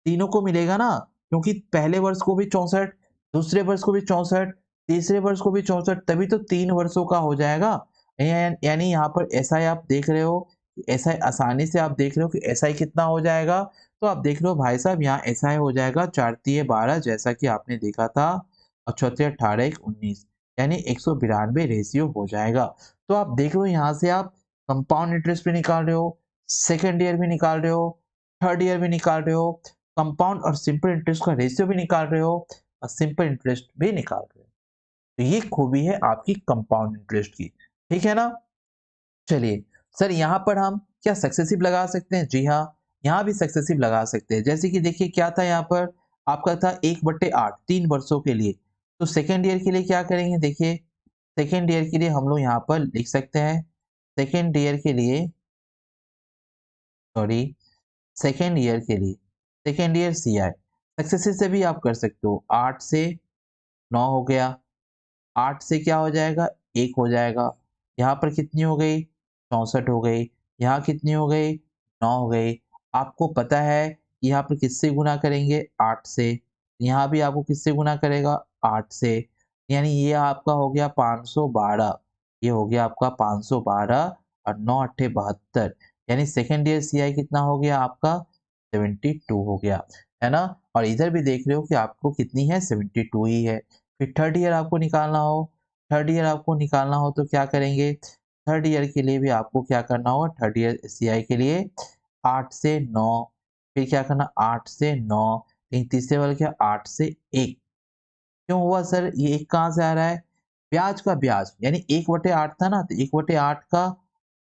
तीनों को मिलेगा ना, क्योंकि पहले वर्ष को भी 64, दूसरे वर्ष को भी 64, तीसरे वर्ष को भी 64, तभी तो 3 वर्षों का हो जाएगा। यानी यहाँ पर SI आप देख रहे हो, SI आसानी से आप देख रहे हो कि SI कितना हो जाएगा, तो आप देख रहे हो भाई साहब यहाँ SI हो जाएगा 4 तिये 12, जैसा कि आपने देखा था, और 4 तिये 18 1 19, यानी 192 रेशियो हो जाएगा। तो आप देख रहे हो यहाँ से आप कंपाउंड इंटरेस्ट भी निकाल रहे हो, सेकेंड ईयर भी निकाल रहे हो, थर्ड ईयर भी निकाल रहे हो, कंपाउंड और सिंपल इंटरेस्ट का रेशियो भी निकाल रहे हो, और सिंपल इंटरेस्ट भी निकाल रहे हो। तो ये खूबी है आपकी कंपाउंड इंटरेस्ट की, ठीक है ना। चलिए सर, यहाँ पर हम क्या सक्सेसिव लगा सकते हैं, जी हाँ, यहाँ भी सक्सेसिव लगा सकते हैं। जैसे कि देखिए क्या था यहाँ पर, आपका था 1/8 3 वर्षों के लिए, तो सेकेंड ईयर के लिए क्या करेंगे, देखिए सेकेंड ईयर के लिए हम लोग यहाँ पर लिख सकते हैं, सेकेंड ईयर के लिए, सॉरी, सेकेंड ईयर के लिए, सेकेंड ईयर CI सक्सेसिव से भी आप कर सकते हो, 8 से 9 हो गया, 8 से क्या हो जाएगा, 1 हो जाएगा, यहाँ पर कितनी हो गई 64 हो गई, यहाँ कितनी हो गई 9 हो गई। आपको पता है यहाँ पर किससे गुना करेंगे, 8 से, यहाँ भी आपको किससे गुना करेगा, 8 से, यानी ये आपका हो गया 512, ये हो गया आपका 512, और 9 8 72, यानी सेकेंड ईयर CI कितना हो गया आपका 72 हो गया, है ना। और इधर भी देख रहे हो कि आपको कितनी है 72 ही है। फिर थर्ड ईयर आपको निकालना हो, थर्ड ईयर आपको निकालना हो तो क्या करेंगे, थर्ड ईयर के लिए भी आपको क्या करना होगा, थर्ड ईयर CI के लिए 8 से 9, फिर क्या करना 8 से 9, लेकिन तीसरे वाला क्या 8 से 1, क्यों हुआ सर, ये 1 कहाँ से आ रहा है, ब्याज का ब्याज, यानी 1/8 था ना, तो 1/8 का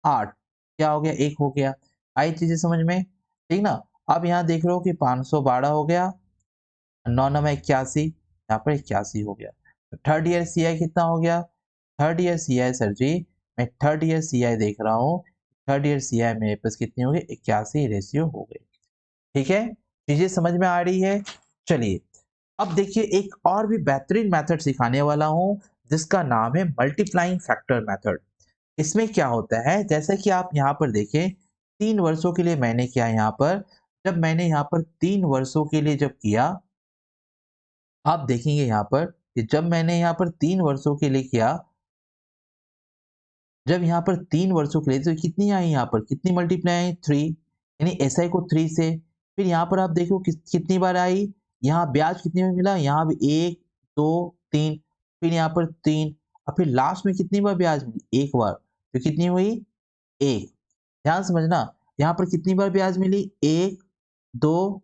8 क्या हो गया, 1 हो गया। आई चीजें समझ में, ठीक ना। अब यहाँ देख रहे हो कि 512 हो गया, 9 9 81, यहाँ पर 81 हो गया। तो थर्ड ईयर CI कितना हो गया, थर्ड ईयर CI सर जी, मैं थर्ड ईयर CI देख रहा हूँ, थर्ड ईयर CI मेरे पास कितनी हो गई 81 रेशियो हो गई, ठीक है। चीजें समझ में आ रही है। चलिए अब देखिए एक और भी बेहतरीन मेथड सिखाने वाला हूँ, जिसका नाम है मल्टीप्लाइंग फैक्टर मेथड। इसमें क्या होता है, जैसे कि आप यहाँ पर देखें, 3 वर्षों के लिए मैंने किया यहाँ पर, जब मैंने यहाँ पर 3 वर्षों के लिए जब किया, आप देखेंगे यहाँ पर कि जब मैंने यहाँ पर 3 वर्षों के लिए किया, जब यहाँ पर 3 वर्षों के लिए, तो कितनी आई यहाँ पर, कितनी मल्टीप्लाई आई 3, यानी SI को 3 से, फिर यहाँ पर आप देखो कितनी बार आई, यहाँ ब्याज कितनी में मिला, यहाँ भी 1 2 3, फिर यहाँ पर 3, और फिर लास्ट में कितनी बार ब्याज मिली, एक बार, तो कितनी हुई 1। ध्यान समझना, यहाँ पर कितनी बार ब्याज मिली, 1 2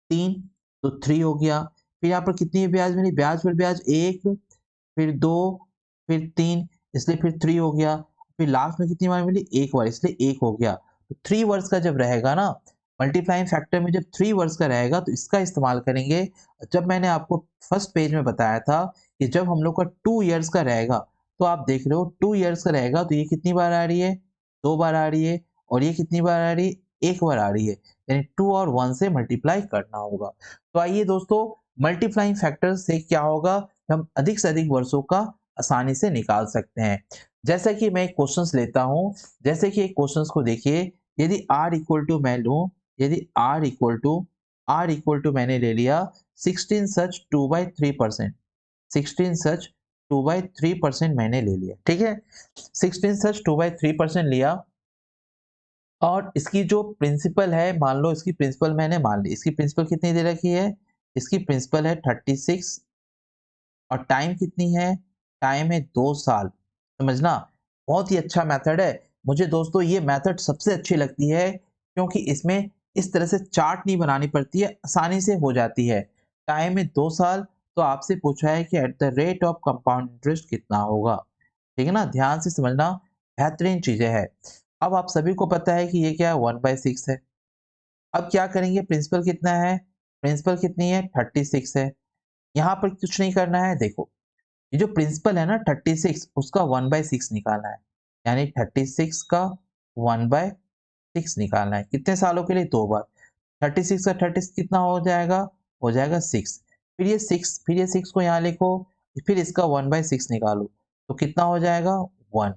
3, तो 3 हो गया। फिर यहाँ पर कितनी ब्याज मिली, ब्याज पर ब्याज 1, फिर 2, फिर 3, इसलिए फिर 3 हो गया। फिर लास्ट में कितनी बार मिली, एक बार, इसलिए एक हो गया। तो 3 वर्ष का जब रहेगा ना, मल्टीप्लाइंग फैक्टर में जब 3 वर्ष का रहेगा तो इसका इस्तेमाल करेंगे। जब मैंने आपको फर्स्ट पेज में बताया था कि जब हम लोग का 2 इयर्स का रहेगा, तो आप देख रहे हो 2 इयर्स का रहेगा तो ये कितनी बार आ रही है, 2 बार आ रही है, और ये कितनी बार आ रही है, 1 बार आ रही है, यानी 2 और 1 से मल्टीप्लाई करना होगा। तो आइए दोस्तों, मल्टीप्लाइंग फैक्टर से क्या होगा, हम अधिक से अधिक वर्षों का आसानी से निकाल सकते हैं। जैसा कि मैं क्वेश्चंस लेता हूं, जैसे कि क्वेश्चंस को देखिए, यदि r इक्वल टू मैं लूं, यदि r इक्वल टू मैंने ले लिया 16 सच 2/3%, 16 सच 2/3% मैंने ले लिया, ठीक है। 16 सच 2/3% लिया, और इसकी जो प्रिंसिपल है, मान लो इसकी प्रिंसिपल मैंने मान ली, इसकी प्रिंसिपल कितनी दे रखी है, इसकी प्रिंसिपल है 36, और टाइम कितनी है, टाइम है 2 साल। समझना, बहुत ही अच्छा मेथड है। मुझे दोस्तों ये मेथड सबसे अच्छी लगती है, क्योंकि इसमें इस तरह से चार्ट नहीं बनानी पड़ती है, आसानी से हो जाती है। टाइम है 2 साल, तो आपसे पूछा है कि at the rate of compound interest कितना होगा, ठीक है ना, ध्यान से समझना, बेहतरीन चीजें है। अब आप सभी को पता है कि ये क्या है, 1/6 है। अब क्या करेंगे, प्रिंसिपल कितना है, प्रिंसिपल कितनी है, 36 है। यहाँ पर कुछ नहीं करना है, देखो ये जो प्रिंसिपल है ना 36, उसका 1/6 निकालना है, यानी 36 का 1/6 निकालना है। कितने सालों के लिए, 2 बार। 36 का 36 कितना हो जाएगा 6। फिर ये 6 को यहाँ लिखो, फिर इसका 1/6 निकालो, तो कितना हो जाएगा, 1।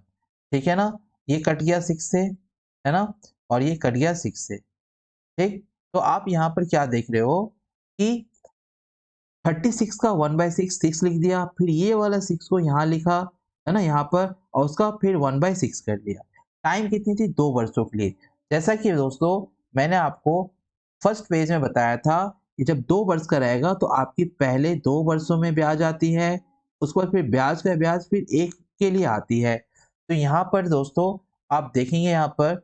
ठीक है ना, ये कट गया 6 से, है ना, और ये कट गया 6 से, ठीक। तो आप यहाँ पर क्या देख रहे हो कि 36 का 1/6 6 लिख दिया, फिर ये वाला 6 को यहाँ लिखा, है ना, यहाँ पर, और उसका फिर 1/6 कर दिया। टाइम कितनी थी, 2 वर्षों के लिए। जैसा कि दोस्तों मैंने आपको फर्स्ट पेज में बताया था कि जब 2 वर्ष का रहेगा तो आपकी पहले 2 वर्षों में ब्याज आती है, उसके बाद फिर ब्याज का ब्याज फिर एक के लिए आती है। तो यहाँ पर दोस्तों आप देखेंगे, यहाँ पर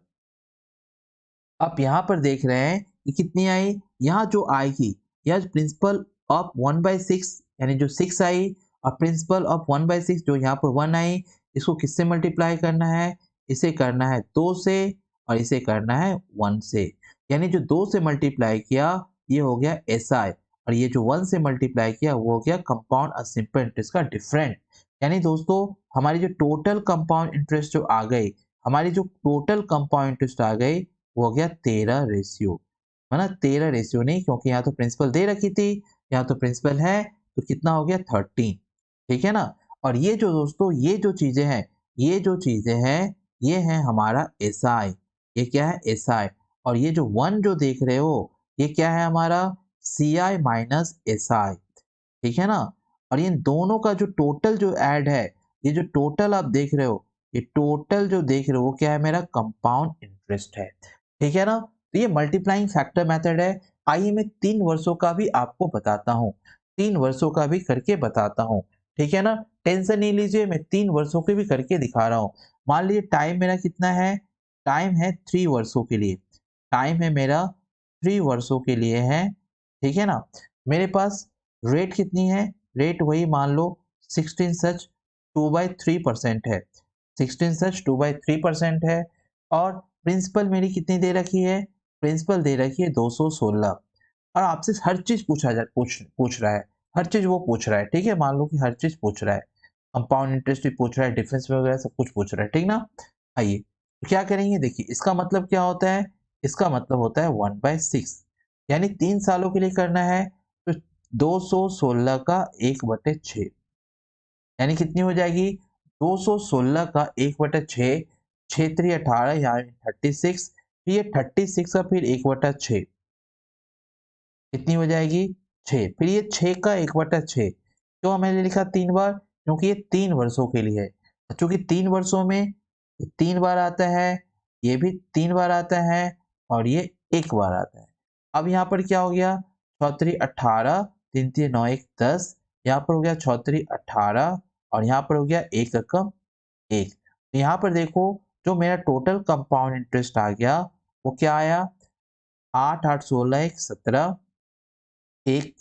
आप यहाँ पर देख रहे हैं कि कितनी आई, यहाँ जो आएगी, यह प्रिंसिपल ऑफ 1/6, यानी जो 6 आई, और प्रिंसिपल ऑफ 1/6 जो यहाँ पर 1 आई, इसको किससे मल्टीप्लाई करना है, इसे करना है 2 से, और इसे करना है 1 से। यानी जो 2 से मल्टीप्लाई किया ये हो गया SI, और ये जो 1 से मल्टीप्लाई किया वो हो गया कंपाउंड और सिंपल इंटरेस्ट का डिफरेंट। यानी दोस्तों हमारी जो टोटल कंपाउंड इंटरेस्ट जो आ गई, हमारी जो टोटल कंपाउंड इंटरेस्ट आ गई, वो हो गया 13 रेशियो, है ना, 13 रेशियो नहीं, क्योंकि यहाँ तो प्रिंसिपल दे रखी थी, यहाँ तो प्रिंसिपल है, तो कितना हो गया 13, ठीक है ना। और ये जो दोस्तों ये जो चीजें हैं, ये जो चीजें हैं, ये है हमारा SI, ये क्या है SI, और ये जो 1 जो देख रहे हो, ये क्या है हमारा CI माइनस SI, ठीक है ना। और इन दोनों का जो टोटल जो ऐड है, ये जो टोटल आप देख रहे हो, ये टोटल जो देख रहे हो वो क्या है, मेरा कंपाउंड इंटरेस्ट है, ठीक है ना। तो ये मल्टीप्लाइंग फैक्टर मेथड है। आइए मैं 3 वर्षों का भी आपको बताता हूँ, 3 वर्षों का भी करके बताता हूँ, ठीक है ना। टेंशन नहीं लीजिए, मैं 3 वर्षों के भी करके दिखा रहा हूँ। मान लीजिए टाइम मेरा कितना है, टाइम है 3 वर्षों के लिए, टाइम है मेरा 3 वर्षों के लिए है, ठीक है ना। मेरे पास रेट कितनी है, रेट वही मान लो 16 सच 2/3% है, 16 सच 2/3% है। और प्रिंसिपल मेरी कितनी दे रखी है, प्रिंसिपल दे रखी है 216, और आपसे हर चीज पूछ रहा है, हर चीज वो पूछ रहा है, ठीक है, मान लो कि हर चीज पूछ रहा है, कंपाउंड इंटरेस्ट भी पूछ रहा है, डिफरेंस वगैरह सब कुछ पूछ रहा है, ठीक ना। आइए तो क्या करेंगे, देखिए इसका मतलब क्या होता है, इसका मतलब होता है 1/6, यानी 3 सालों के लिए करना है, तो 216 का 1/6, यानी कितनी हो जाएगी, 216 का 1/6, 6×3 = 18, यानी 36, फिर ये 36 का फिर 1/6, कितनी हो जाएगी 6, फिर ये 6 का 1/6, क्यों मैंने लिखा 3 बार, क्योंकि ये 3 वर्षों के लिए है, चूंकि 3 वर्षों में ये 3 बार आता है, ये भी 3 बार आता है, और ये 1 बार आता है। अब यहाँ पर क्या हो गया, 6×3 = 18, 3×3 = 9, 1 10, यहाँ पर हो गया 6×3 = 18, और यहाँ पर हो गया 1 एकम 1। तो यहाँ पर देखो जो मेरा टोटल कंपाउंड इंटरेस्ट आ गया वो क्या आया, 8 8 16 1 17, 1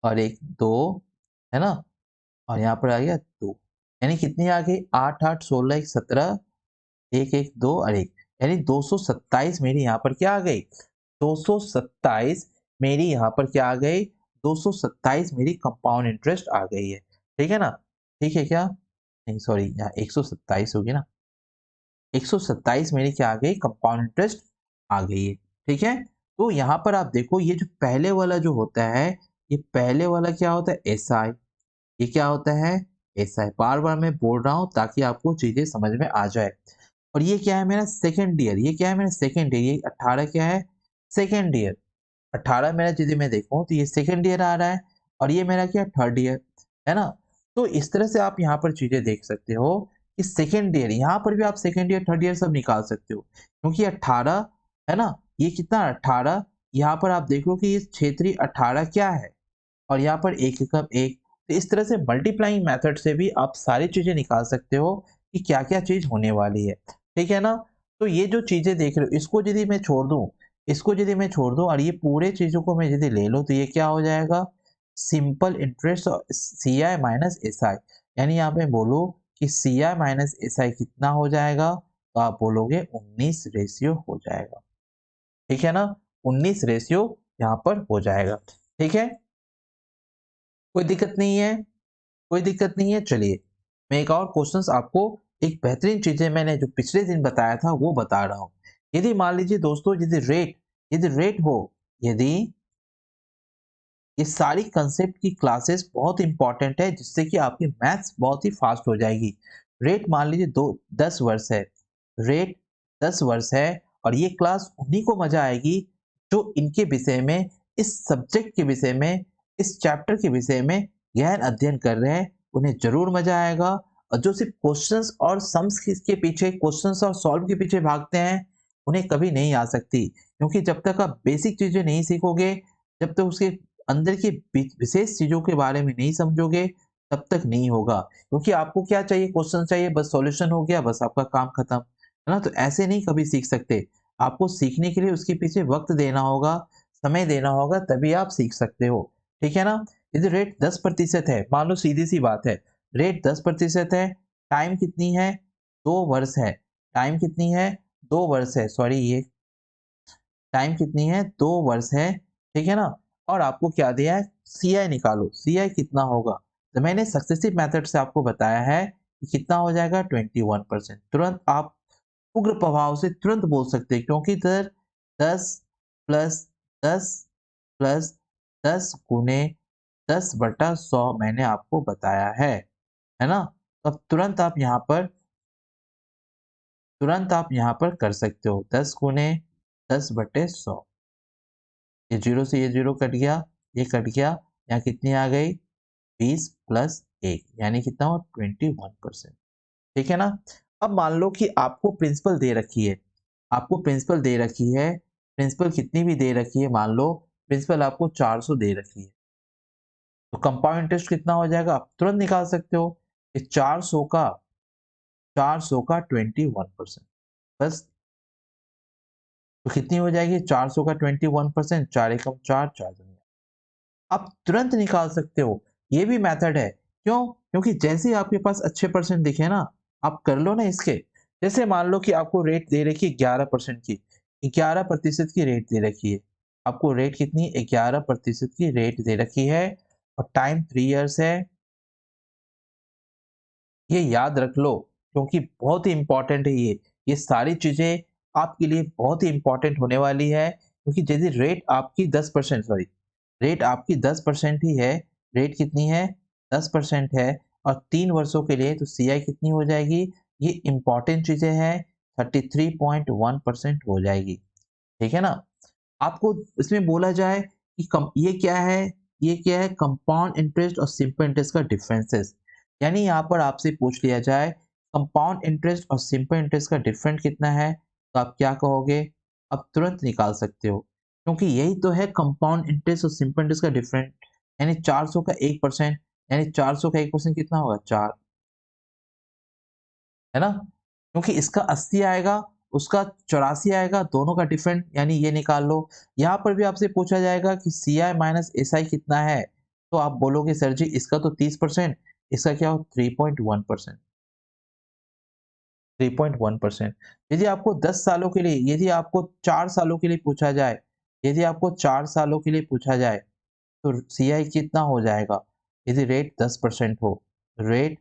और 1 2, है ना, और यहाँ पर आ गया 2, यानी कितनी आ गई, 8 8 16 1 17, एक एक दो और एक, यानी 227 मेरी यहाँ पर क्या आ गई, 227 मेरी यहाँ पर क्या आ गई, 227 मेरी कंपाउंड इंटरेस्ट आ गई है। ठीक है ना, ठीक है क्या, नहीं सॉरी यहाँ 127 होगी ना, 127 मेरी क्या आ गई, कंपाउंड इंटरेस्ट आ गई है। ठीक है, तो यहाँ पर आप देखो ये जो पहले वाला जो होता है, ये पहले वाला क्या होता है, एसआई, ये क्या होता है, एसआई। बार बार मैं बोल रहा हूँ ताकि आपको चीजें समझ में आ जाए। और ये क्या है मेरा सेकेंड ईयर, ये क्या है मेरा सेकेंड ईयर, ये 18 क्या है, सेकेंड ईयर। 18 मेरा यदि मैं देखूं तो ये सेकेंड ईयर आ रहा है, और ये मेरा क्या थर्ड ईयर है ना। तो इस तरह से आप यहाँ पर चीजें देख सकते हो कि सेकेंड ईयर, यहाँ पर भी आप सेकेंड ईयर थर्ड ईयर सब निकाल सकते हो, क्योंकि 18 है ना, ये कितना 18, यहाँ पर आप देख लो कि ये क्षेत्रीय 18 क्या है, और यहाँ पर एक एकम एक। तो इस तरह से मल्टीप्लाइंग मेथड से भी आप सारी चीजें निकाल सकते हो कि क्या क्या चीज होने वाली है। ठीक है ना, तो ये जो चीजें देख रहे हो, इसको यदि मैं छोड़ दूं, इसको यदि मैं छोड़ दूं और ये पूरे चीजों को मैं यदि ले लूं, तो ये क्या हो जाएगा, simple interest C I minus S I. यानी यहाँ पे बोलो कि सी आई माइनस एस आई कितना हो जाएगा, तो आप बोलोगे 19 रेशियो हो जाएगा। ठीक है ना, 19 रेशियो यहाँ पर हो जाएगा। ठीक है, कोई दिक्कत नहीं है, कोई दिक्कत नहीं है। चलिए मैं एक और क्वेश्चंस आपको, एक बेहतरीन चीजें मैंने जो पिछले दिन बताया था वो बता रहा हूं। यदि मान लीजिए दोस्तों, यदि रेट हो, यदि ये सारी कंसेप्ट की क्लासेस बहुत इंपॉर्टेंट है, जिससे कि आपकी मैथ्स बहुत ही फास्ट हो जाएगी। रेट मान लीजिए 10 वर्ष है, रेट 10 वर्ष है, और ये क्लास उन्हीं को मजा आएगी जो इनके विषय में, इस सब्जेक्ट के विषय में, इस चैप्टर के विषय में गहन अध्ययन कर रहे हैं, उन्हें जरूर मजा आएगा। और जो सिर्फ क्वेश्चंस और सम्स के पीछे, क्वेश्चंस और सॉल्व के पीछे भागते हैं, उन्हें कभी नहीं आ सकती, क्योंकि जब तक आप बेसिक चीजें नहीं सीखोगे, जब तक उसके अंदर की विशेष चीजों के बारे में नहीं समझोगे, तब तक नहीं होगा। क्योंकि आपको क्या चाहिए, क्वेश्चन चाहिए, बस सॉल्यूशन हो गया, बस आपका काम खत्म है ना। तो ऐसे नहीं कभी सीख सकते, आपको सीखने के लिए उसके पीछे वक्त देना होगा, समय देना होगा, तभी आप सीख सकते हो। ठीक है ना, यदि रेट 10% है, मान लो सीधी सी बात है, रेट 10% है, टाइम कितनी है, 2 वर्ष है, टाइम कितनी है, 2 वर्ष है, सॉरी ये टाइम कितनी है, 2 वर्ष है। ठीक है ना, और आपको क्या दिया है, सी आई निकालो, सी आई कितना होगा। तो मैंने सक्सेसिव मेथड से आपको बताया है कि कितना हो जाएगा, 21%। तुरंत आप उग्र प्रभाव से तुरंत बोल सकते हैं, क्योंकि इधर 10 प्लस 10 प्लस 10 गुने 10/100 मैंने आपको बताया है ना। तो अब तुरंत आप यहाँ पर कर सकते हो, 10 गुने 10/100, ये जीरो से ये जीरो कट गया, ये कट गया, यहाँ कितनी आ गई, 20+1, यानी कितना हो, 21%। ठीक है ना। अब मान लो कि आपको प्रिंसिपल दे रखी है, आपको प्रिंसिपल दे रखी है, प्रिंसिपल कितनी भी दे रखी है, मान लो प्रिंसिपल आपको 400 दे रखी है, तो कंपाउंड इंटरेस्ट कितना हो जाएगा, आप तुरंत निकाल सकते हो। ये 400 का 21%, बस। तो कितनी हो जाएगी, 400 का 21%, 4 एकम 4, 4 दूनी, आप तुरंत निकाल सकते हो। ये भी मेथड है, क्यों, क्योंकि जैसे ही आपके पास अच्छे परसेंट दिखे ना, आप कर लो ना इसके। जैसे मान लो कि आपको रेट दे रखी है 11% की, 11% की रेट दे रखी है, आपको रेट कितनी, 11% की रेट दे रखी है, और टाइम 3 इयर्स है। ये याद रख लो, क्योंकि बहुत ही इंपॉर्टेंट है ये सारी चीजें आपके लिए बहुत ही इंपॉर्टेंट होने वाली है। क्योंकि यदि रेट आपकी 10%, सॉरी, रेट आपकी 10% ही है, रेट कितनी है, 10% है, और 3 वर्षों के लिए, तो सी आई कितनी हो जाएगी, ये इंपॉर्टेंट चीजें हैं, 33.1% हो जाएगी। ठीक है ना। आपको इसमें बोला जाए कि ये क्या है, ये क्या है, कंपाउंड इंटरेस्ट और सिंपल इंटरेस्ट का डिफरेंसेस। यानी यहाँ पर आपसे पूछ लिया जाए कंपाउंड इंटरेस्ट और सिंपल इंटरेस्ट का डिफरेंस कितना है, तो आप क्या कहोगे, आप तुरंत निकाल सकते हो, क्योंकि यही तो है कंपाउंड इंटरेस्ट और सिंपल इंटरेस्ट का डिफरेंस। यानी 400 का 1%, यानी 400 का 1% कितना होगा, 4, है ना। क्योंकि इसका 80 आएगा, उसका 84 आएगा, दोनों का डिफरेंट, यानी ये निकाल लो। यहाँ पर भी आपसे पूछा जाएगा कि सी आई माइनस एस आई कितना है, तो आप बोलोगे सर जी इसका तो 30%, इसका क्या हो, 3.1%। 3.1%। यदि आपको 10 सालों के लिए, यदि आपको 4 सालों के लिए पूछा जाए, यदि आपको 4 सालों के लिए पूछा जाए तो सीआई कितना हो जाएगा? यदि रेट 10% हो, रेट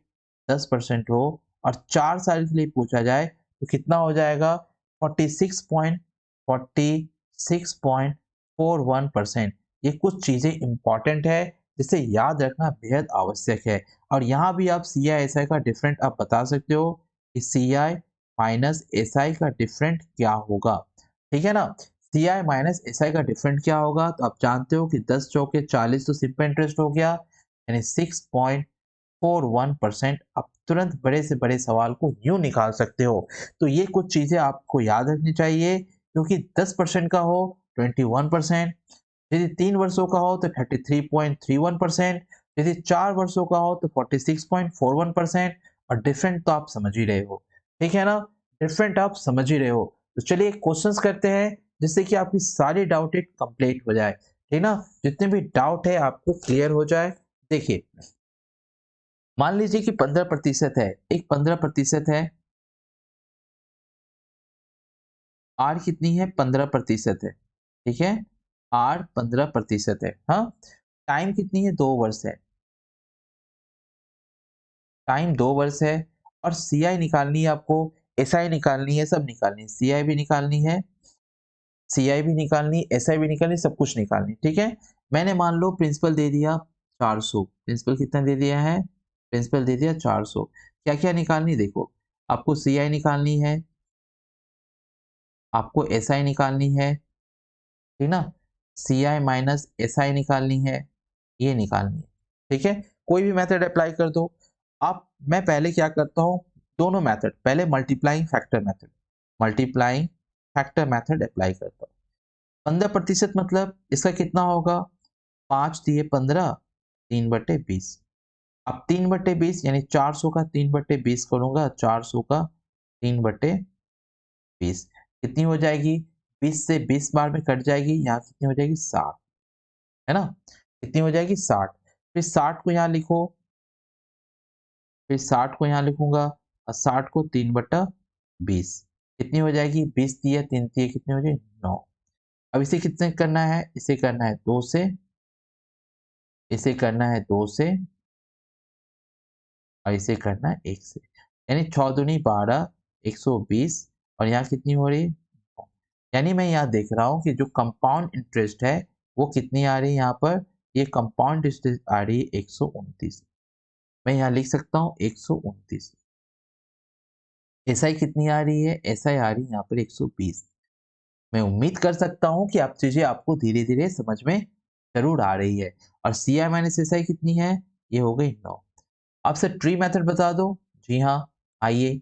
10% हो और 4 साल के लिए पूछा जाए तो कितना हो जाएगा? 46.41%। ये कुछ चीजें इंपॉर्टेंट है जिसे याद रखना बेहद आवश्यक है। और यहाँ भी आप सी आई एस आई का डिफरेंट आप बता सकते हो कि सी आई माइनस एस आई का डिफरेंट क्या होगा, ठीक है ना। सी आई माइनस एस आई का डिफरेंट क्या होगा, तो आप जानते हो कि 10 चौके 40 तो सिंपल इंटरेस्ट हो गया, यानी 6.41%। आप तुरंत बड़े से बड़े सवाल को यूं निकाल सकते हो। तो ये कुछ चीजें आपको याद रखनी चाहिए, क्योंकि 10% का हो 21%, यदि 3 वर्षों का हो तो 33.31%, यदि 4 वर्षों का हो तो 46.41%। और डिफरेंट तो आप समझ ही रहे हो, ठीक है ना, डिफरेंट आप समझ ही रहे हो। तो चलिए क्वेश्चंस करते हैं जिससे कि आपकी सारी डाउटेड कंप्लीट हो जाए, ठीक ना, जितने भी डाउट है आपको क्लियर हो जाए। देखिए, मान लीजिए कि 15% है, एक 15% है, आर कितनी है? 15% है, ठीक है, आर 15% है, हाँ। टाइम कितनी है? 2 वर्ष है, टाइम 2 वर्ष है। और सी आई निकालनी है आपको, एस आई निकालनी है, सब निकालनी है, सी आई भी निकालनी है, सी आई भी निकालनी, एस आई भी निकालनी, सब कुछ निकालनी, ठीक है। मैंने मान लो प्रिंसिपल दे दिया 400, प्रिंसिपल कितना दे दिया है? प्रिंसिपल दे दिया 400। क्या क्या निकालनी? देखो, आपको सी आई निकालनी है, आपको एस आई निकालनी है, ठीक ना, सी आई माइनस एस आई निकालनी है, ये निकालनी है, ठीक है। कोई भी मेथड अप्लाई कर दो आप। मैं पहले क्या करता हूँ, दोनों मेथड, पहले multiplying factor method, multiplying factor method apply करता हूँ। 15% मतलब इसका कितना होगा? 5×15, 3/20। अब 3/20 यानी 400 का 3/20 करूंगा, 400 का 3/20 कितनी हो जाएगी? 20 से 20 बार में कट जाएगी, यहाँ कितनी हो जाएगी? 60, है ना, कितनी हो जाएगी? 60। फिर 60 को यहाँ लिखो, फिर 60 को यहाँ लिखूंगा और 60 को 3/20 कितनी हो जाएगी? 20 दिया 3 दिया कितनी हो जाएगी? 9। अब इसे कितने करना है? इसे करना है 2 से, इसे करना है 2 से, और इसे करना है 1 से, यानी 6 दूनी 12, 120। और यहाँ कितनी हो रही है? 9। यानी मैं यहाँ देख रहा हूँ कि जो कंपाउंड इंटरेस्ट है वो कितनी आ रही है यहाँ पर? ये कंपाउंड इंटरेस्ट आ रही है 129। मैं यहाँ लिख सकता हूँ 129। एसआई कितनी आ रही है? एसआई आ रही है यहाँ पर 120। मैं उम्मीद कर सकता हूँ कि आप चीजें आपको धीरे धीरे समझ में जरूर आ रही है। और सी आई माइनस एस आई कितनी है? ये हो गई 9। आपसे ट्री मेथड बता दो। जी हाँ, आइए,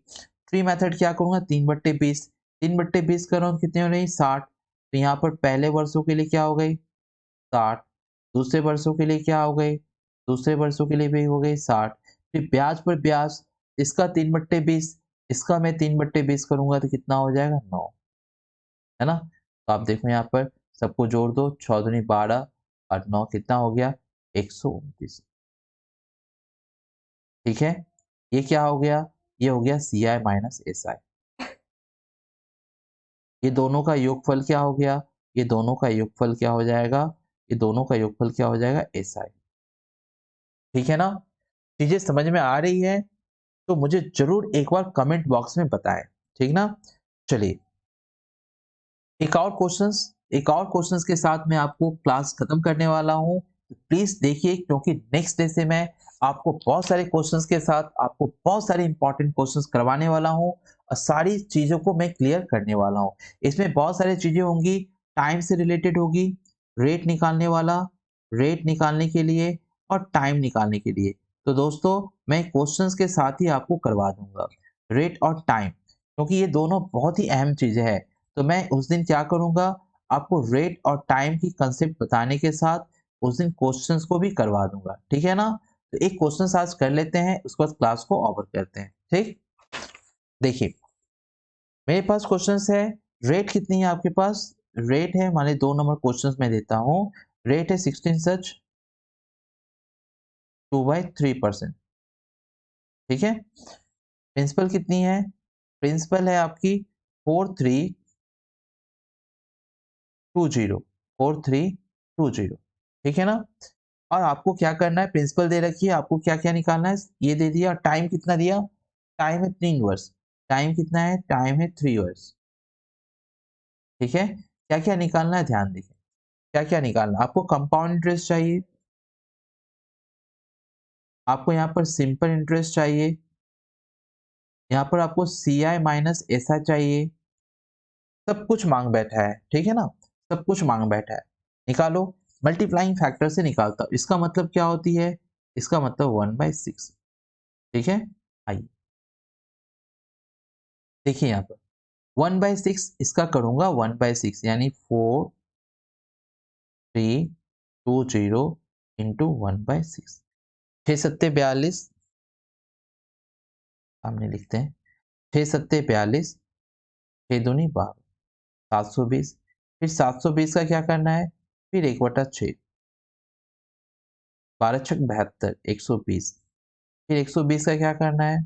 ट्री मेथड क्या करूंगा? 3/20, 3/20 कर रहा हूँ, कितने हो रही? 60। तो यहाँ पर पहले वर्षों के लिए क्या हो गई? 60। दूसरे वर्षों के लिए क्या हो गई? दूसरे वर्षों के लिए भी हो गई 60। फिर ब्याज पर ब्याज, इसका 3/20, इसका मैं 3/20 करूंगा तो कितना हो जाएगा? 9, है ना। तो आप देखो यहाँ पर सबको जोड़ दो, 6 दूनी 12 और 9 कितना हो गया? 129, ठीक है। ये क्या हो गया? ये हो गया सी आई माइनस एस आई। ये दोनों का योगफल क्या हो गया? ये दोनों का योगफल क्या हो जाएगा? ये दोनों का योगफल क्या हो जाएगा? एस आई, ठीक है ना। चीजें समझ में आ रही है तो मुझे जरूर एक बार कमेंट बॉक्स में बताएं, ठीक ना। चलिए, एक और क्वेश्चंस, एक और क्वेश्चंस के साथ मैं आपको क्लास खत्म करने वाला हूं। प्लीज देखिए, क्योंकि नेक्स्ट डे से मैं आपको बहुत सारे क्वेश्चंस के साथ आपको बहुत सारे इंपॉर्टेंट क्वेश्चंस करवाने वाला हूं और सारी चीजों को मैं क्लियर करने वाला हूं। इसमें बहुत सारी चीजें होंगी, टाइम से रिलेटेड होगी, रेट निकालने वाला, रेट निकालने के लिए और टाइम निकालने के लिए। तो दोस्तों, मैं क्वेश्चंस के साथ ही आपको करवा दूंगा रेट और टाइम, क्योंकि ये दोनों बहुत ही अहम चीजें हैं। तो मैं उस दिन क्या करूंगा, आपको रेट और टाइम की कंसेप्ट बताने के साथ उस दिन क्वेश्चंस को भी करवा दूंगा, ठीक है ना। तो एक क्वेश्चन आज कर लेते हैं, उसके बाद क्लास को ओवर करते हैं, ठीक। देखिए, मेरे पास क्वेश्चंस है, रेट कितनी है आपके पास? रेट है, मान ली 2 नंबर क्वेश्चंस में देता हूँ। रेट है 16 सच 2/3%, ठीक है। प्रिंसिपल कितनी है? प्रिंसिपल है आपकी 4320, 4320, ठीक है ना। और आपको क्या करना है, प्रिंसिपल दे रखी है, आपको क्या क्या निकालना है, ये दे दिया। टाइम कितना दिया, टाइम है 3 वर्ष। टाइम कितना है, टाइम है 3 वर्ष, ठीक है। क्या क्या निकालना है ध्यान देखिए, क्या क्या निकालना, आपको कंपाउंड इंटरेस्ट चाहिए, आपको यहाँ पर सिंपल इंटरेस्ट चाहिए, यहाँ पर आपको सी आई माइनस एस आई चाहिए, सब कुछ मांग बैठा है, ठीक है ना, सब कुछ मांग बैठा है। निकालो, मल्टीप्लाइंग फैक्टर से निकालता हूं, इसका मतलब क्या होती है, इसका मतलब 1/6, ठीक है। आइए देखिए यहाँ पर 1/6, इसका करूंगा 1/6 यानी 4320 इंटू 1/6, 6 सत्ते 42, सामने लिखते हैं, 6 सत्ते 42, 6 दूनी 12, 720। फिर 720 का क्या करना है, फिर 1/6, 12×6 = 72, 120। फिर 120 का क्या करना है,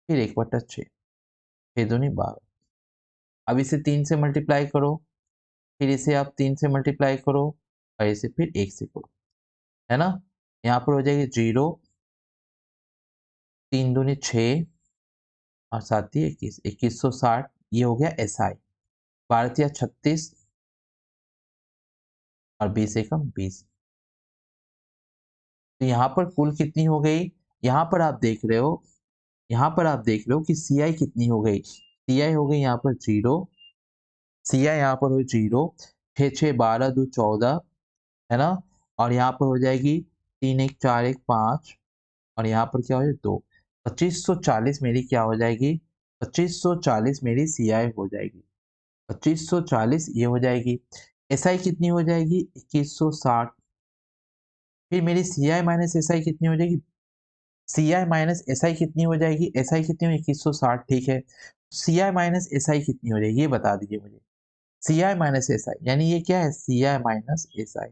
फिर 1/6, 6 दूनी 12। अब इसे 3 से मल्टीप्लाई करो, फिर इसे आप 3 से मल्टीप्लाई करो, और इसे फिर 1 से करो, है ना। यहाँ पर हो जाएगी 0, 3 दूनी 6, और 7 × 21, 2160, ये हो गया एस आई। 12×36, और 20 × 20। तो यहाँ पर कुल कितनी हो गई, यहाँ पर आप देख रहे हो, यहाँ पर आप देख रहे हो कि सी आई कितनी हो गई, सी आई हो गई यहाँ पर 0, सी आई यहाँ पर हो 0, 6×6 = 12, 2 14, है ना। और यहाँ पर हो जाएगी 3 1 4 1 5, और यहाँ पर क्या हो जाएगी 2, 2540 मेरी क्या हो जाएगी, 2540 मेरी सी आई हो जाएगी, 2540 ये हो जाएगी। एस आई कितनी हो जाएगी, 2160। फिर मेरी सी आई माइनस एस आई कितनी हो जाएगी, सी आई माइनस एस आई कितनी हो जाएगी, एस आई कितनी हो, 2160, ठीक है। सी आई माइनस एस आई कितनी हो जाएगी, ये बता दीजिए मुझे। सी आई माइनस एस आई यानी ये क्या है, सी आई माइनस एस आई,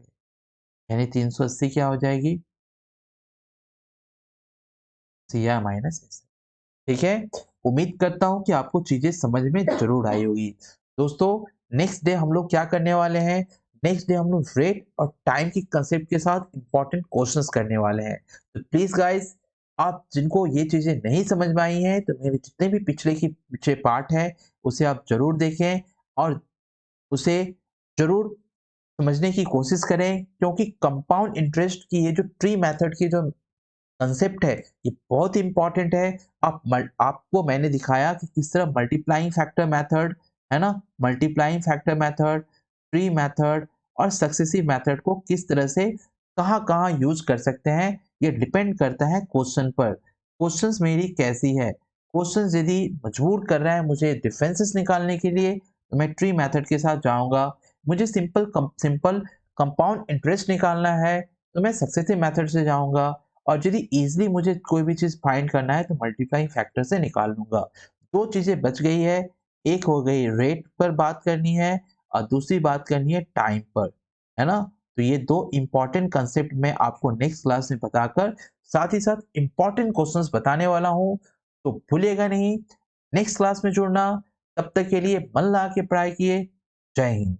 यानी 380 क्या हो जाएगी, सी आई माइनस एस आई, ठीक है। उम्मीद करता हूं कि आपको चीजें समझ में जरूर आई होगी। दोस्तों, नेक्स्ट डे हम लोग क्या करने वाले हैं, नेक्स्ट डे हम लोग रेट और टाइम की कंसेप्ट के साथ इंपॉर्टेंट क्वेश्चंस करने वाले हैं। तो प्लीज गाइस, आप जिनको ये चीजें नहीं समझ में आई हैं, तो मेरे जितने भी पिछले पार्ट है उसे आप जरूर देखें, और उसे जरूर समझने की कोशिश करें, क्योंकि कंपाउंड इंटरेस्ट की ये जो ट्री मेथड की जो कंसेप्ट है, ये बहुत इंपॉर्टेंट है। आपको मैंने दिखाया कि किस तरह मल्टीप्लाइंग फैक्टर मेथड, है ना, multiplying factor method, tree method और सक्सेसिव मेथड को किस तरह से कहाँ कहाँ यूज कर सकते हैं, ये डिपेंड करता है क्वेश्चन पर। क्वेश्चंस मेरी कैसी है, क्वेश्चंस यदि मजबूर कर रहा है मुझे डिफरेंसेस निकालने के लिए, तो मैं ट्री मेथड के साथ जाऊंगा। मुझे सिंपल कंपाउंड इंटरेस्ट निकालना है, तो मैं सक्सेसिव मेथड से जाऊंगा। और यदि इजीली मुझे कोई भी चीज फाइंड करना है, तो मल्टीप्लाइंग फैक्टर से निकाल लूंगा। दो चीजें बच गई है, एक हो गई रेट पर बात करनी है, और दूसरी बात करनी है टाइम पर, है ना। तो ये दो इंपॉर्टेंट कंसेप्ट मैं आपको नेक्स्ट क्लास में बताकर साथ ही साथ इंपॉर्टेंट क्वेश्चंस बताने वाला हूँ, तो भूलिएगा नहीं नेक्स्ट क्लास में जुड़ना। तब तक के लिए मन लगा के पढ़ाई किए। जय हिंद।